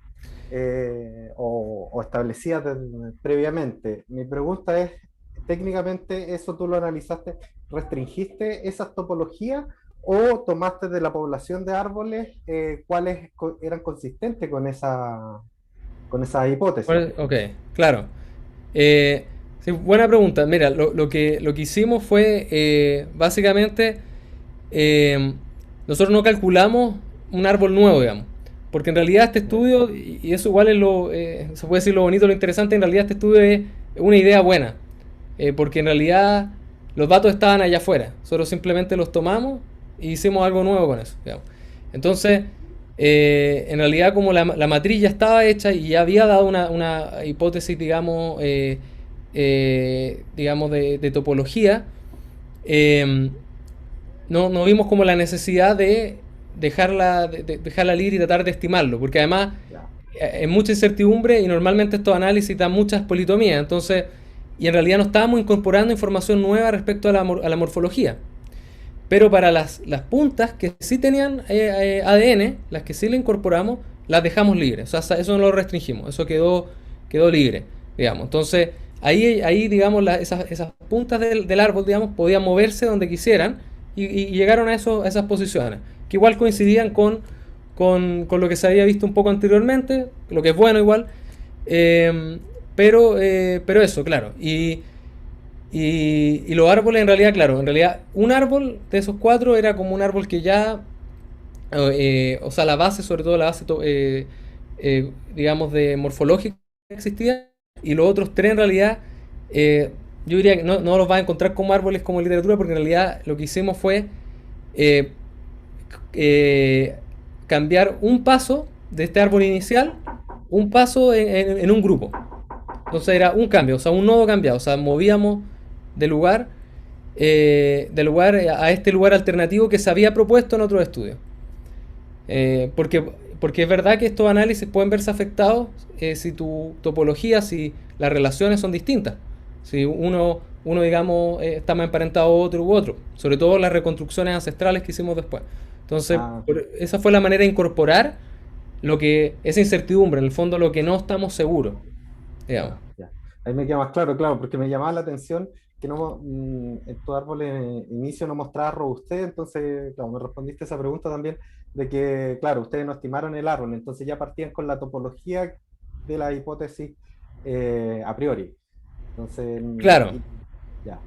O establecidas previamente. Mi pregunta es, técnicamente, ¿eso tú lo analizaste? ¿Restringiste esas topologías ¿O tomaste de la población de árboles cuáles eran consistentes con esa hipótesis? Ok, claro. Sí, buena pregunta. Mira, lo que hicimos fue básicamente nosotros no calculamos un árbol nuevo, digamos. Porque en realidad este estudio, y eso igual es se puede decir lo bonito, lo interesante, en realidad este estudio es una idea buena. Porque en realidad los datos estaban allá afuera. Nosotros simplemente los tomamos y hicimos algo nuevo con eso, digamos. Entonces, en realidad como la matriz ya estaba hecha y ya había dado una hipótesis, digamos de topología, no vimos como la necesidad de dejarla libre y tratar de estimarlo, porque además Ya. es mucha incertidumbre y normalmente estos análisis dan muchas politomías, entonces, y en realidad no estábamos incorporando información nueva respecto a la morfología. Pero para las puntas que sí tenían ADN, las que sí le incorporamos, las dejamos libres. O sea, eso no lo restringimos, eso quedó libre, digamos. Entonces, ahí digamos, esas puntas del árbol, digamos, podían moverse donde quisieran y llegaron a esas posiciones, que igual coincidían con lo que se había visto un poco anteriormente, lo que es bueno igual. Pero eso, claro. Y los árboles en realidad, un árbol de esos cuatro era como un árbol que ya, o sea, la base, sobre todo la base, digamos, de morfológica existía, y los otros tres en realidad, yo diría que no los vas a encontrar como árboles como en literatura, porque en realidad lo que hicimos fue eh, eh, cambiar un paso de este árbol inicial, un paso en un grupo. Entonces era un cambio, o sea, un nodo cambiado, o sea, movíamos de lugar, a este lugar alternativo que se había propuesto en otros estudios. Porque es verdad que estos análisis pueden verse afectados si tu topología, si las relaciones son distintas. Si uno digamos, está más emparentado a otro u otro. Sobre todo las reconstrucciones ancestrales que hicimos después. Entonces, Ah, esa fue la manera de incorporar esa incertidumbre, en el fondo lo que no estamos seguros, digamos. ya. Ahí me queda más claro, claro, porque me llamaba la atención que en tu árbol en inicio no mostraba robustez, entonces, claro, me respondiste esa pregunta también de que, claro, ustedes no estimaron el árbol, entonces ya partían con la topología de la hipótesis a priori. Entonces, Claro, ya.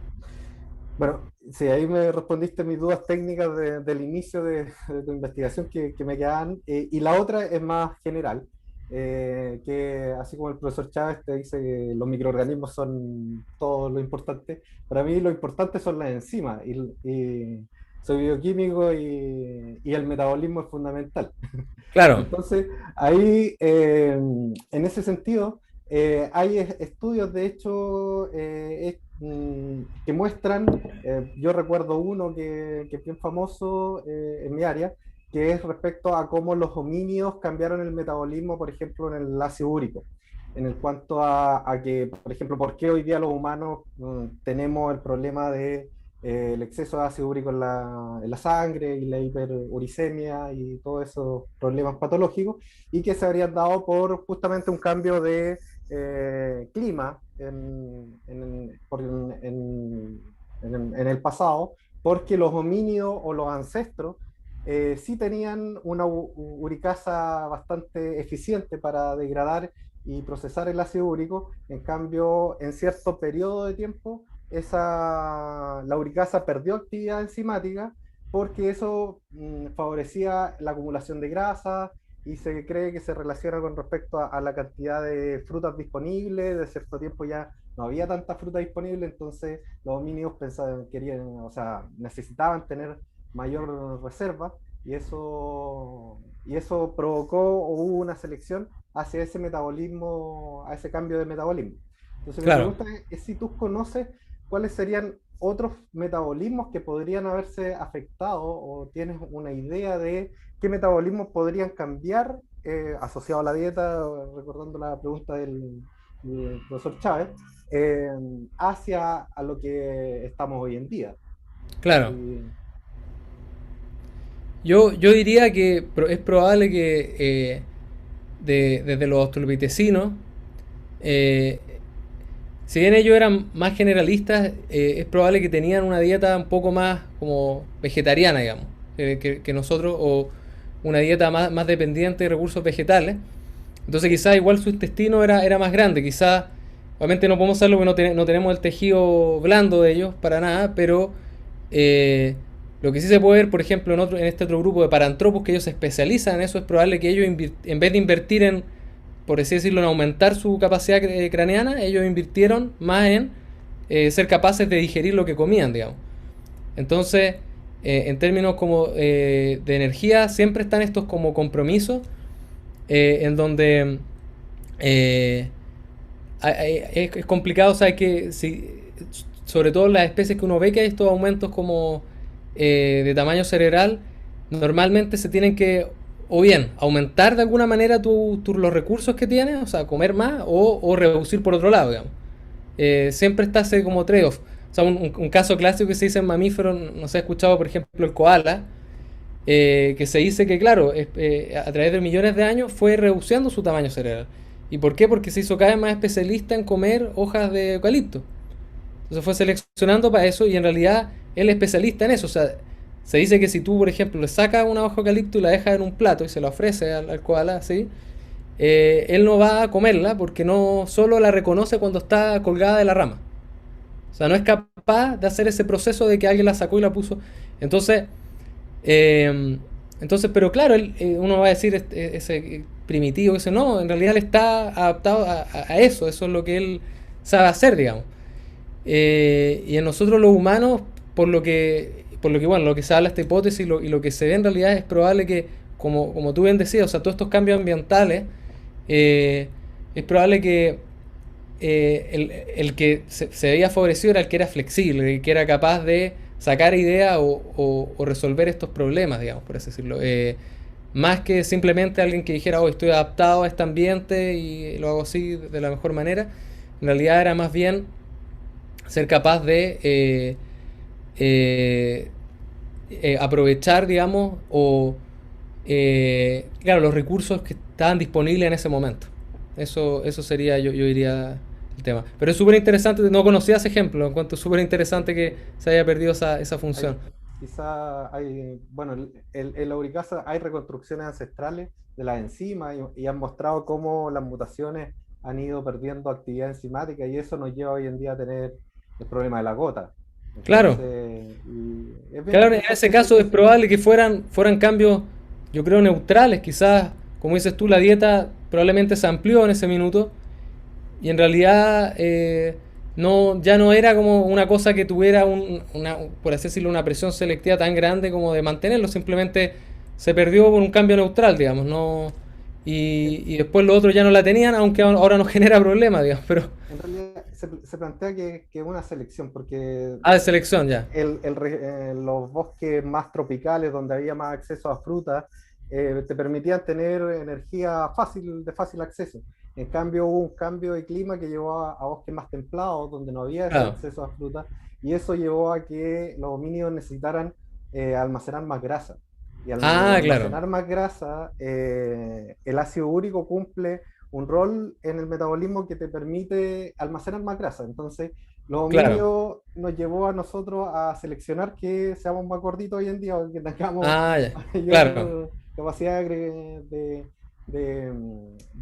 Bueno, sí, ahí me respondiste mis dudas técnicas del inicio de tu investigación que me quedaban. Y la otra es más general, que así como el profesor Chávez te dice que los microorganismos son todo lo importante, para mí lo importante son las enzimas. Y soy bioquímico y el metabolismo es fundamental. claro, Entonces, ahí, en ese sentido, hay estudios, de hecho, que muestran, yo recuerdo uno que es bien famoso en mi área, que es respecto a cómo los homínidos cambiaron el metabolismo, por ejemplo, en el ácido úrico. En el cuanto a que, por ejemplo, por qué hoy día los humanos tenemos el problema de el exceso de ácido úrico en la sangre y la hiperuricemia y todos esos problemas patológicos, y que se habrían dado por justamente un cambio de clima en el pasado, porque los homínidos o los ancestros sí tenían una uricasa bastante eficiente para degradar y procesar el ácido úrico. En cambio, en cierto periodo de tiempo, la uricasa perdió actividad enzimática porque eso favorecía la acumulación de grasa, y se cree que se relaciona con respecto a la cantidad de frutas disponibles. De cierto tiempo ya no había tanta fruta disponible, entonces los homínidos o sea, necesitaban tener mayor reserva, y eso provocó o hubo una selección hacia ese metabolismo, a ese cambio de metabolismo. Entonces mi claro. pregunta es si tú conoces cuáles serían otros metabolismos que podrían haberse afectado, o tienes una idea de qué metabolismos podrían cambiar asociado a la dieta, recordando la pregunta del profesor Chávez, eh, hacia a lo que estamos hoy en día. Claro. Y, Yo diría que es probable que desde los australopitecinos, eh, si bien ellos eran más generalistas, es probable que tenían una dieta un poco más como vegetariana, digamos. que nosotros, o una dieta más dependiente de recursos vegetales. Entonces quizás igual su intestino era más grande, quizás, obviamente no podemos hacerlo porque no tenemos el tejido blando de ellos para nada, pero lo que sí se puede ver, por ejemplo, en este otro grupo de parantropos que ellos se especializan en eso, es probable que ellos en vez de invertir en, por así decirlo, en aumentar su capacidad craneana, ellos invirtieron más en ser capaces de digerir lo que comían, digamos. Entonces, en términos como de energía, siempre están estos como compromisos en donde es complicado, o sea, que sobre todo en las especies que uno ve que hay estos aumentos como de tamaño cerebral, normalmente se tienen que o bien aumentar de alguna manera los recursos que tienes, o sea, comer más, o reducir por otro lado, digamos. Siempre está ese como trade-off. O sea, un caso clásico que se dice en mamíferos, no se ha escuchado, por ejemplo, el koala, que se dice que, claro, a través de millones de años fue reduciendo su tamaño cerebral. ¿Y por qué? Porque se hizo cada vez más especialista en comer hojas de eucalipto. Entonces fue seleccionando para eso, y en realidad él es especialista en eso. O sea, se dice que si tú, por ejemplo, le sacas una hoja de eucalipto y la dejas en un plato y se la ofrece al koala, ¿sí? Él no va a comerla porque no solo la reconoce cuando está colgada de la rama. O sea, no es capaz de hacer ese proceso de que alguien la sacó y la puso. Entonces, pero claro, uno va a decir ese primitivo, ese no, en realidad él está adaptado a eso es lo que él sabe hacer, digamos. Y en nosotros los humanos, bueno, lo que se habla esta hipótesis y lo que se ve en realidad es probable que, como tú bien decías, o sea, todos estos cambios ambientales, es probable que el que se veía favorecido era el que era flexible, el que era capaz de sacar ideas o resolver estos problemas, digamos, por así decirlo. Más que simplemente alguien que dijera, oh, estoy adaptado a este ambiente y lo hago así de la mejor manera. En realidad era más bien ser capaz de aprovechar, digamos, claro, los recursos que estaban disponibles en ese momento. Eso sería, yo diría, el tema. Pero es súper interesante, no conocía ese ejemplo, lo encuentro súper interesante que se haya perdido esa función. Quizá hay, bueno, en la uricasa hay reconstrucciones ancestrales de las enzimas y han mostrado cómo las mutaciones han ido perdiendo actividad enzimática, y eso nos lleva hoy en día a tener el problema de la gota. Claro. Claro, en ese caso es probable que fueran cambios, yo creo, neutrales. Quizás, como dices tú, la dieta probablemente se amplió en ese minuto y en realidad ya no era como una cosa que tuviera por así decirlo, una presión selectiva tan grande como de mantenerlo. Simplemente se perdió por un cambio neutral, digamos, no. Y después los otros ya no la tenían, aunque ahora nos genera problemas, digamos, pero. En realidad se plantea que es una selección, porque de selección ya. Los bosques más tropicales, donde había más acceso a frutas, te permitían tener energía de fácil acceso. En cambio, hubo un cambio de clima que llevó a bosques más templados, donde no había ese acceso a frutas, y eso llevó a que los homínidos necesitaran almacenar más grasa. Y al almacenar más grasa, el ácido úrico cumple un rol en el metabolismo que te permite almacenar más grasa. Entonces, los homínidos nos llevó a nosotros a seleccionar que seamos más gorditos hoy en día, que tengamos mayor capacidad de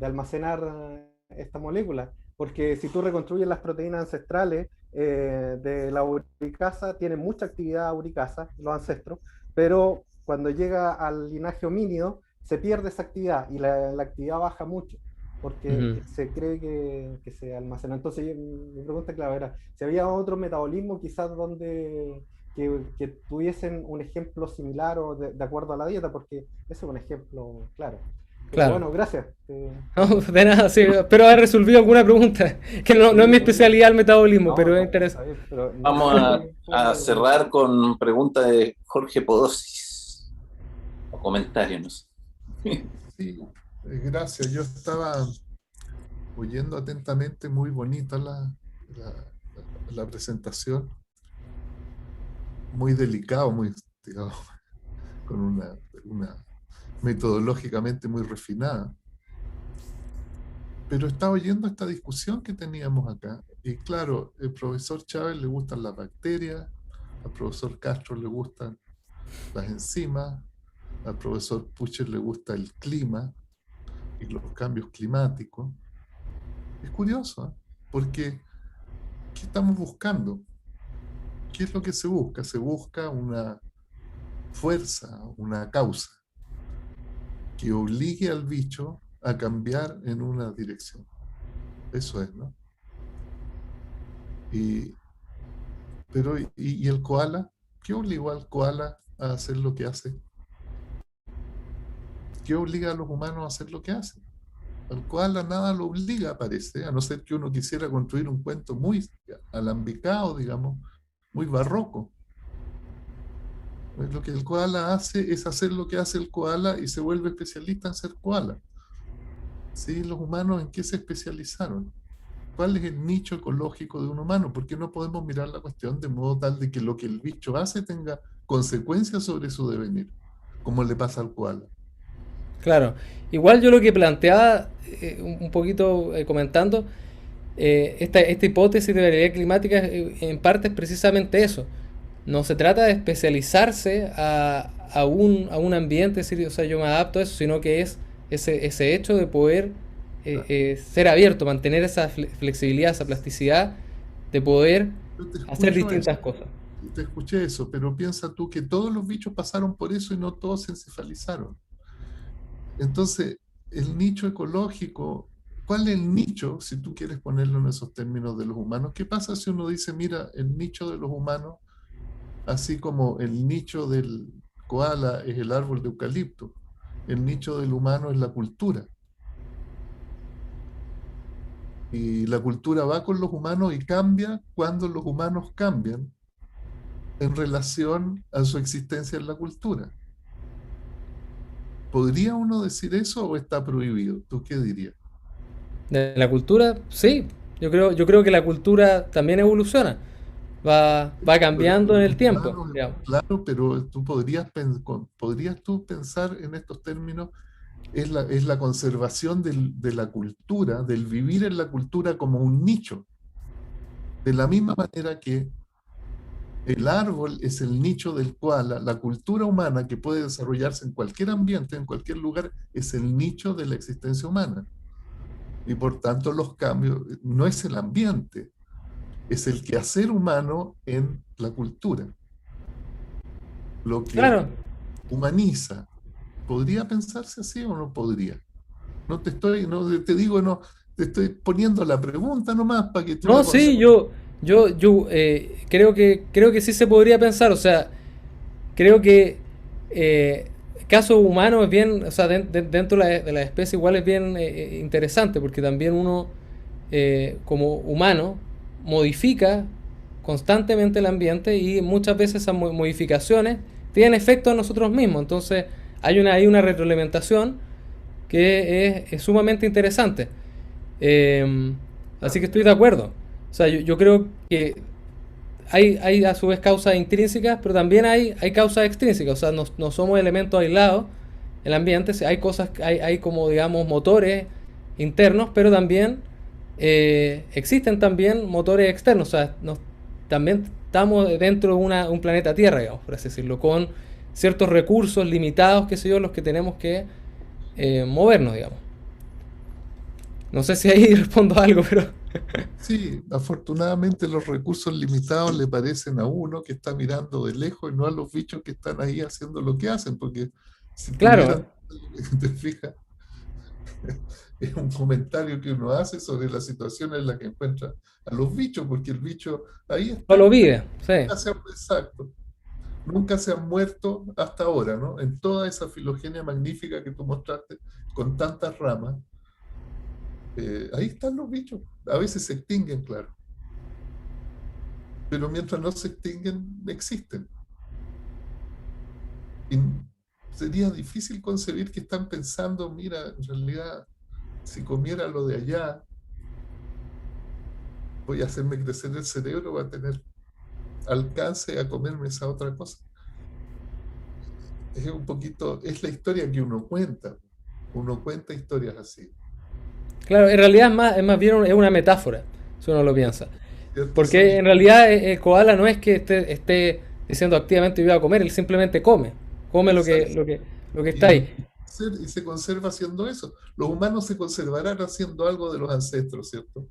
almacenar esta molécula. Porque si tú reconstruyes las proteínas ancestrales de la uricasa, tienen mucha actividad uricasa, los ancestros, pero cuando llega al linaje homínido se pierde esa actividad y la actividad baja mucho, porque se cree que se almacena. Entonces mi pregunta, claro, era si había otro metabolismo quizás donde que tuviesen un ejemplo similar o de acuerdo a la dieta, porque ese es un ejemplo claro. Pero bueno, gracias. No, de nada, sí, espero haber resolvido alguna pregunta, que no es mi especialidad el metabolismo, pero es interesante. Vamos a cerrar con pregunta de Jorge Podosis. O comentario, no sé. Sí, gracias. Yo estaba oyendo atentamente, muy bonita la presentación, muy delicado, muy, digamos, con una metodológicamente muy refinada. Pero estaba oyendo esta discusión que teníamos acá, y claro, el profesor Chávez le gustan las bacterias, al profesor Castro le gustan las enzimas, al profesor Pucher le gusta el clima y los cambios climáticos. Es curioso, ¿eh? Porque ¿qué estamos buscando? ¿Qué es lo que se busca? Se busca una fuerza, una causa que obligue al bicho a cambiar en una dirección. Eso es, ¿no? ¿Y el koala? ¿Qué obligó al koala a hacer lo que hace? ¿Qué obliga a los humanos a hacer lo que hacen? Al koala nada lo obliga, parece, a no ser que uno quisiera construir un cuento muy alambicado, digamos, muy barroco. Pues lo que el koala hace es hacer lo que hace el koala y se vuelve especialista en ser koala. ¿Sí? Los humanos, ¿en qué se especializaron? ¿Cuál es el nicho ecológico de un humano? ¿Por qué no podemos mirar la cuestión de modo tal de que lo que el bicho hace tenga consecuencias sobre su devenir, como le pasa al koala? Claro. Igual yo lo que planteaba, un poquito comentando, esta hipótesis de variabilidad climática en parte es precisamente eso. No se trata de especializarse a un ambiente, es decir, o sea, yo me adapto a eso, sino que es ese hecho de poder ser abierto, mantener esa flexibilidad, esa plasticidad, de poder Yo te hacer escucho distintas eso, cosas. te escuché eso, pero piensa tú que todos los bichos pasaron por eso y no todos se encefalizaron. Entonces, el nicho ecológico, ¿cuál es el nicho, si tú quieres ponerlo en esos términos de los humanos? ¿Qué pasa si uno dice, mira, el nicho de los humanos, así como el nicho del koala es el árbol de eucalipto, el nicho del humano es la cultura? Y la cultura va con los humanos y cambia cuando los humanos cambian en relación a su existencia en la cultura. ¿Podría uno decir eso o está prohibido? ¿Tú qué dirías? De la cultura, sí. Yo creo que la cultura también evoluciona. Va cambiando en el tiempo, Humanos, digamos. claro, pero tú podrías tú pensar en estos términos, es la conservación de la cultura, del vivir en la cultura como un nicho, de la misma manera que el árbol es el nicho del cual la cultura humana que puede desarrollarse en cualquier ambiente, en cualquier lugar, es el nicho de la existencia humana. Y por tanto los cambios no es el ambiente, es el quehacer humano en la cultura, lo que Claro. humaniza. ¿Podría pensarse así o no podría? No te estoy, no te digo, no, te estoy poniendo la pregunta nomás para que tú No, la sí, consideres. yo creo que sí se podría pensar, o sea, creo que caso humano es bien, o sea, dentro de la especie igual es bien interesante, porque también uno, como humano, modifica constantemente el ambiente y muchas veces esas modificaciones tienen efecto a nosotros mismos, entonces hay una retroalimentación que es sumamente interesante. Eh, Así que estoy de acuerdo. O sea, yo creo que hay a su vez causas intrínsecas, pero también hay causas extrínsecas. O sea, no somos elementos aislados en el ambiente. Hay cosas, hay como digamos motores internos, pero también existen también motores externos. O sea, también estamos dentro de un planeta Tierra, digamos, por así decirlo, con ciertos recursos limitados, qué sé yo, los que tenemos que movernos, digamos. No sé si ahí respondo a algo, pero Sí, afortunadamente los recursos limitados le parecen a uno que está mirando de lejos y no a los bichos que están ahí haciendo lo que hacen, porque si tuvieran, claro, te fijas, es un comentario que uno hace sobre la situación en la que encuentra a los bichos, porque el bicho ahí no lo está, vive, sí. exacto, nunca se han muerto hasta ahora, ¿no? En toda esa filogenia magnífica que tú mostraste, con tantas ramas, ahí están los bichos. A veces se extinguen, claro, pero mientras no se extinguen, existen. Y sería difícil concebir que están pensando, mira, en realidad, si comiera lo de allá, voy a hacerme crecer el cerebro, voy a tener alcance a comerme esa otra cosa. Es un poquito, es la historia que uno cuenta historias así, Claro, en realidad es más bien es una metáfora, si uno lo piensa. ¿cierto? Son Porque en realidad el koala no es que esté diciendo activamente yo voy a comer, él simplemente come lo que está ahí. Y se conserva haciendo eso. Los humanos se conservarán haciendo algo de los ancestros, ¿cierto?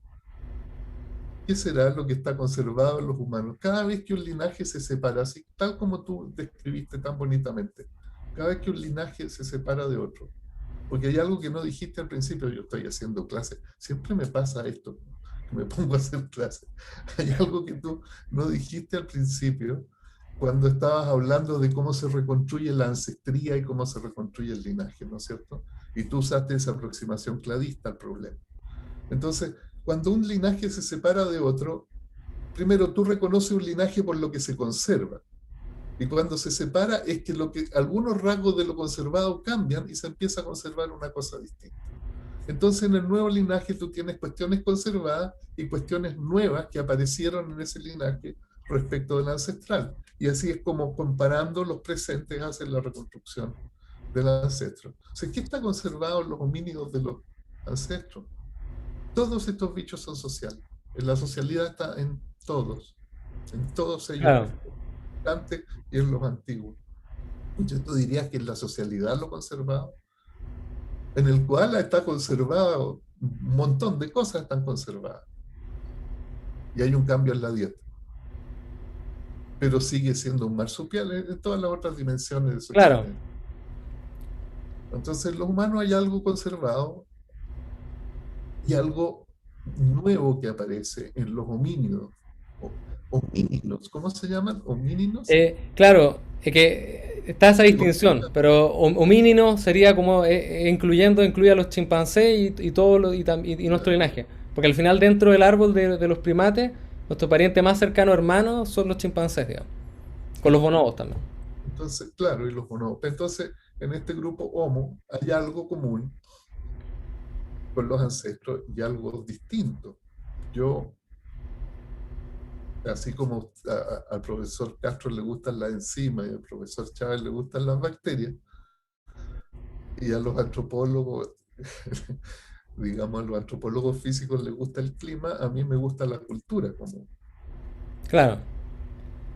¿Qué será lo que está conservado en los humanos? Cada vez que un linaje se separa, así tal como tú describiste tan bonitamente, cada vez que un linaje se separa de otro, porque hay algo que no dijiste al principio, yo estoy haciendo clase, siempre me pasa esto, que me pongo a hacer clase. Hay algo que tú no dijiste al principio, cuando estabas hablando de cómo se reconstruye la ancestría y cómo se reconstruye el linaje, ¿no es cierto? Y tú usaste esa aproximación cladista al problema. Entonces, cuando un linaje se separa de otro, primero tú reconoces un linaje por lo que se conserva. Y cuando se separa es que, algunos rasgos de lo conservado cambian y se empieza a conservar una cosa distinta. Entonces en el nuevo linaje tú tienes cuestiones conservadas y cuestiones nuevas que aparecieron en ese linaje respecto del ancestral. Y así es como, comparando los presentes, hacen la reconstrucción del ancestro. O sea, ¿qué está conservado en los homínidos de los ancestros? Todos estos bichos son sociales. La socialidad está en todos ellos, Claro. antes y en los antiguos. Yo te diría que en la socialidad lo conservado, en el koala está conservado, un montón de cosas están conservadas. Y hay un cambio en la dieta. Pero sigue siendo un marsupial en todas las otras dimensiones de su Claro. existencia. Entonces, en los humanos hay algo conservado y algo nuevo que aparece en los homínidos. Homínidos, ¿cómo se llaman? ¿Homínidos? Claro, es que está esa distinción, pero homínino sería como incluye a los chimpancés y todo y nuestro linaje. Porque al final dentro del árbol de los primates, nuestro pariente más cercano hermano son los chimpancés, digamos. Con los bonobos también. Entonces, claro, y los bonobos. Entonces, en este grupo Homo hay algo común con los ancestros y algo distinto. Yo, así como al profesor Castro le gustan las enzimas y al profesor Chávez le gustan las bacterias, y a los antropólogos, digamos, a los antropólogos físicos les gusta el clima, a mí me gusta la cultura, como, Claro.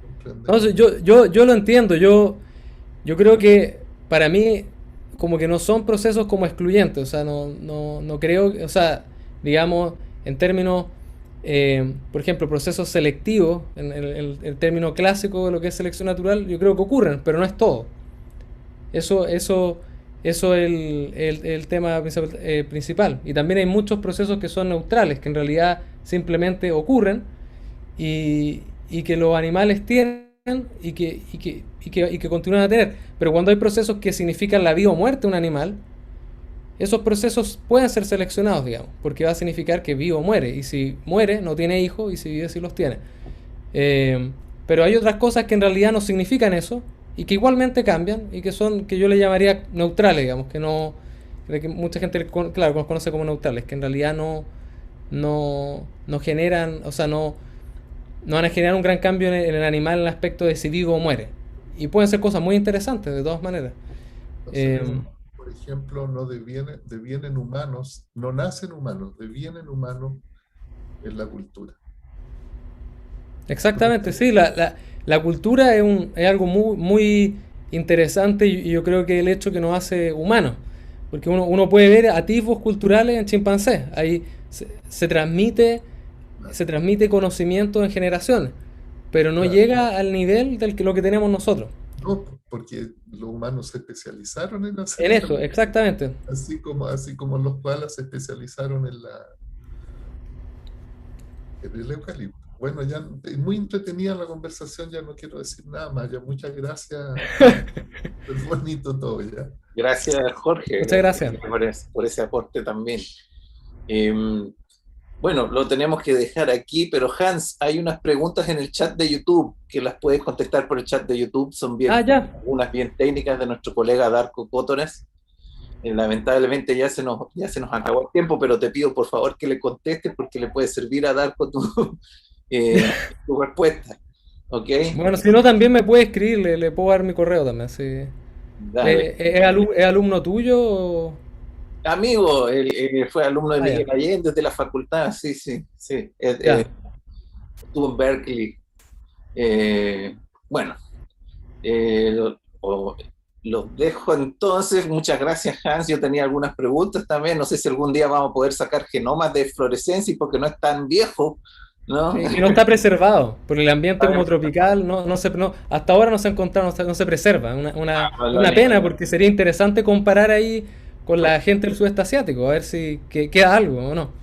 ¿comprendes? Entonces, yo lo entiendo, yo creo que para mí como que no son procesos como excluyentes, o sea, no creo, o sea, digamos, en términos, por ejemplo, procesos selectivos, en el término clásico de lo que es selección natural, yo creo que ocurren, pero no es todo. Eso es el tema principal. Y también hay muchos procesos que son neutrales, que en realidad simplemente ocurren y que los animales tienen y que continúan a tener. Pero cuando hay procesos que significan la vida o muerte de un animal, esos procesos pueden ser seleccionados, digamos, porque va a significar que vive o muere. Y si muere, no tiene hijos, y si vive, sí los tiene. Pero hay otras cosas que en realidad no significan eso y que igualmente cambian y que son, que yo le llamaría neutrales, digamos, que mucha gente, claro, los conoce como neutrales, que en realidad no generan, o sea, no van a generar un gran cambio en el animal en el aspecto de si vive o muere. Y pueden ser cosas muy interesantes, de todas maneras. Entonces, por ejemplo, no devienen humanos, no nacen humanos, devienen humanos en la cultura. Exactamente, sí, la cultura es algo muy interesante y yo creo que el hecho que nos hace humanos, porque uno puede ver atisbos culturales en chimpancés, ahí se transmite conocimiento en generaciones, pero no Claro. llega al nivel del que lo que tenemos nosotros. No, porque los humanos se especializaron en hacer En eso, exactamente. así como los koalas se especializaron en el eucalipto. Bueno, ya muy entretenida la conversación, ya no quiero decir nada más. Ya, muchas gracias. Es bonito todo ya. Gracias, Jorge. Muchas gracias. Por ese aporte también. Bueno, lo tenemos que dejar aquí, pero Hans, hay unas preguntas en el chat de YouTube que las puedes contestar por el chat de YouTube. Son unas bien técnicas de nuestro colega Darko Cotones. Lamentablemente ya se nos acabó el tiempo, pero te pido por favor que le contestes porque le puede servir a Darko tu respuesta. ¿Ok? Bueno, si no, también me puede escribir, le puedo dar mi correo también. Sí. ¿Es alumno tuyo? O... Amigo, fue alumno de Miguel Allende desde la facultad, sí. Estuvo en Berkeley. Bueno, Los dejo entonces. Muchas gracias, Hans. Yo tenía algunas preguntas también. No sé si algún día vamos a poder sacar genomas de fluorescencia porque no es tan viejo, ¿no? Sí, y no está preservado, por el ambiente como tropical, hasta ahora no se ha encontrado, no se preserva. Una pena, porque sería interesante comparar ahí con la gente del sudeste asiático, a ver si queda algo o no.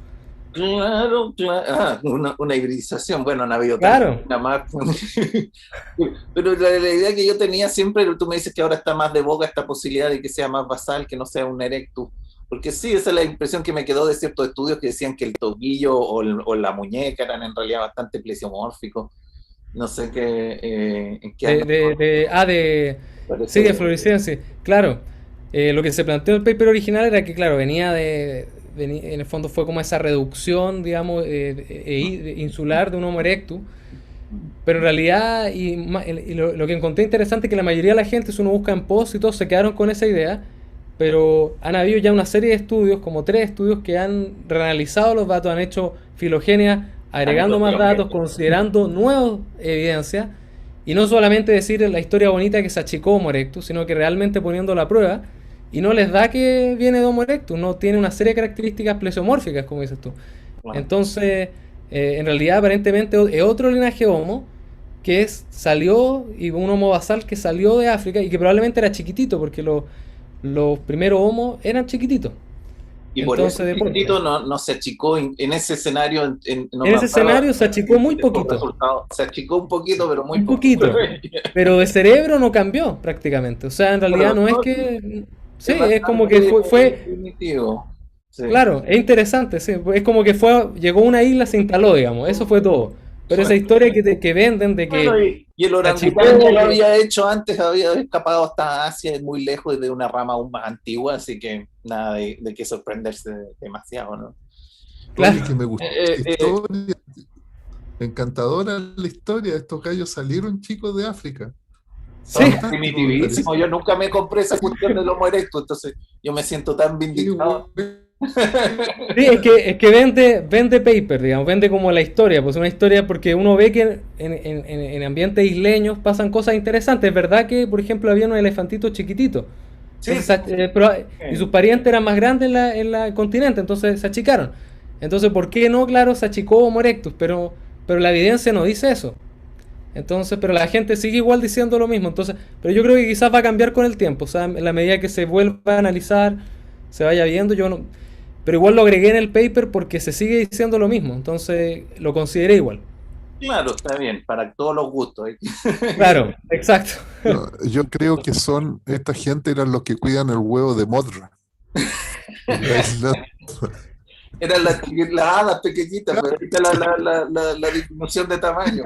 Claro, claro. Una hibridización. Bueno, no ha habido Claro. nada más. Pero la idea que yo tenía siempre, tú me dices que ahora está más de boga esta posibilidad de que sea más basal, que no sea un erectus. Porque sí, esa es la impresión que me quedó de ciertos estudios que decían que el tobillo o la muñeca eran en realidad bastante plesiomórficos. No sé en qué año Sí, de parece. fluorescencia, claro. Lo que se planteó en el paper original era que, claro, en el fondo fue como esa reducción, digamos, insular de un Homo erectus. Pero en realidad, lo que encontré interesante es que la mayoría de la gente, si uno busca en post y todo, se quedaron con esa idea. Pero han habido ya una serie de estudios, como 3 estudios, que han reanalizado los datos, han hecho filogenia, agregando más datos, considerando nuevas evidencias. Y no solamente decir la historia bonita que se achicó Homo erectus, sino que realmente poniendo la prueba. Y no les da que viene de Homo erectus, no tiene una serie de características plesiomórficas, como dices tú. Entonces, en realidad aparentemente es otro linaje Homo salió, y un Homo basal que salió de África y que probablemente era chiquitito, porque los primeros Homo eran chiquititos. Y por eso el chiquitito no se achicó en ese escenario. En ese escenario se achicó muy poquito. Se achicó un poquito, pero muy Un poquito. Pero de cerebro no cambió prácticamente. O sea, en realidad no es que... Sí, es como que fue... Definitivo. Sí. Claro, es interesante, sí. Es como que llegó a una isla, se instaló, digamos. Eso fue todo. Pero esa historia que venden de que... Bueno, y el orangután ya lo había hecho antes, había escapado hasta Asia, es muy lejos de una rama aún más antigua, así que nada de qué sorprenderse demasiado, ¿no? Claro. Oye, que me gustó la historia. Encantadora la historia. Estos gallos salieron chicos de África. Sí. Primitivísimo. Yo nunca me compré esa cuestión del Homo erectus, entonces yo me siento tan vindicado. Sí, es que vende paper, digamos, vende como la historia, pues una historia porque uno ve que en ambientes isleños pasan cosas interesantes. Es verdad que, por ejemplo, había unos elefantitos chiquititos. Sí. Y sus parientes eran más grandes en el continente, entonces se achicaron. Entonces, ¿por qué no? Claro, se achicó Homo erectus, pero la evidencia no dice eso. Entonces, pero la gente sigue igual diciendo lo mismo. Entonces, pero yo creo que quizás va a cambiar con el tiempo. O sea, en la medida que se vuelva a analizar, se vaya viendo, pero igual lo agregué en el paper porque se sigue diciendo lo mismo. Entonces, lo consideré igual. Claro, está bien, para todos los gustos. Claro, exacto. Yo creo que esta gente eran los que cuidan el huevo de Modra. Eran las hadas pequeñitas, pero ahorita la disminución de tamaño.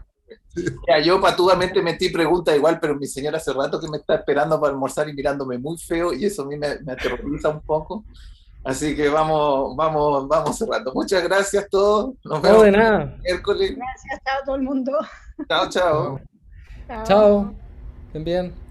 Ya, yo patudamente metí preguntas igual, pero mi señora hace rato que me está esperando para almorzar y mirándome muy feo, y eso a mí me aterroriza un poco. Así que vamos cerrando. Muchas gracias a todos. Nos vemos de nada. Miércoles. Gracias a todo el mundo. Chao, chao. Chao. Estén bien.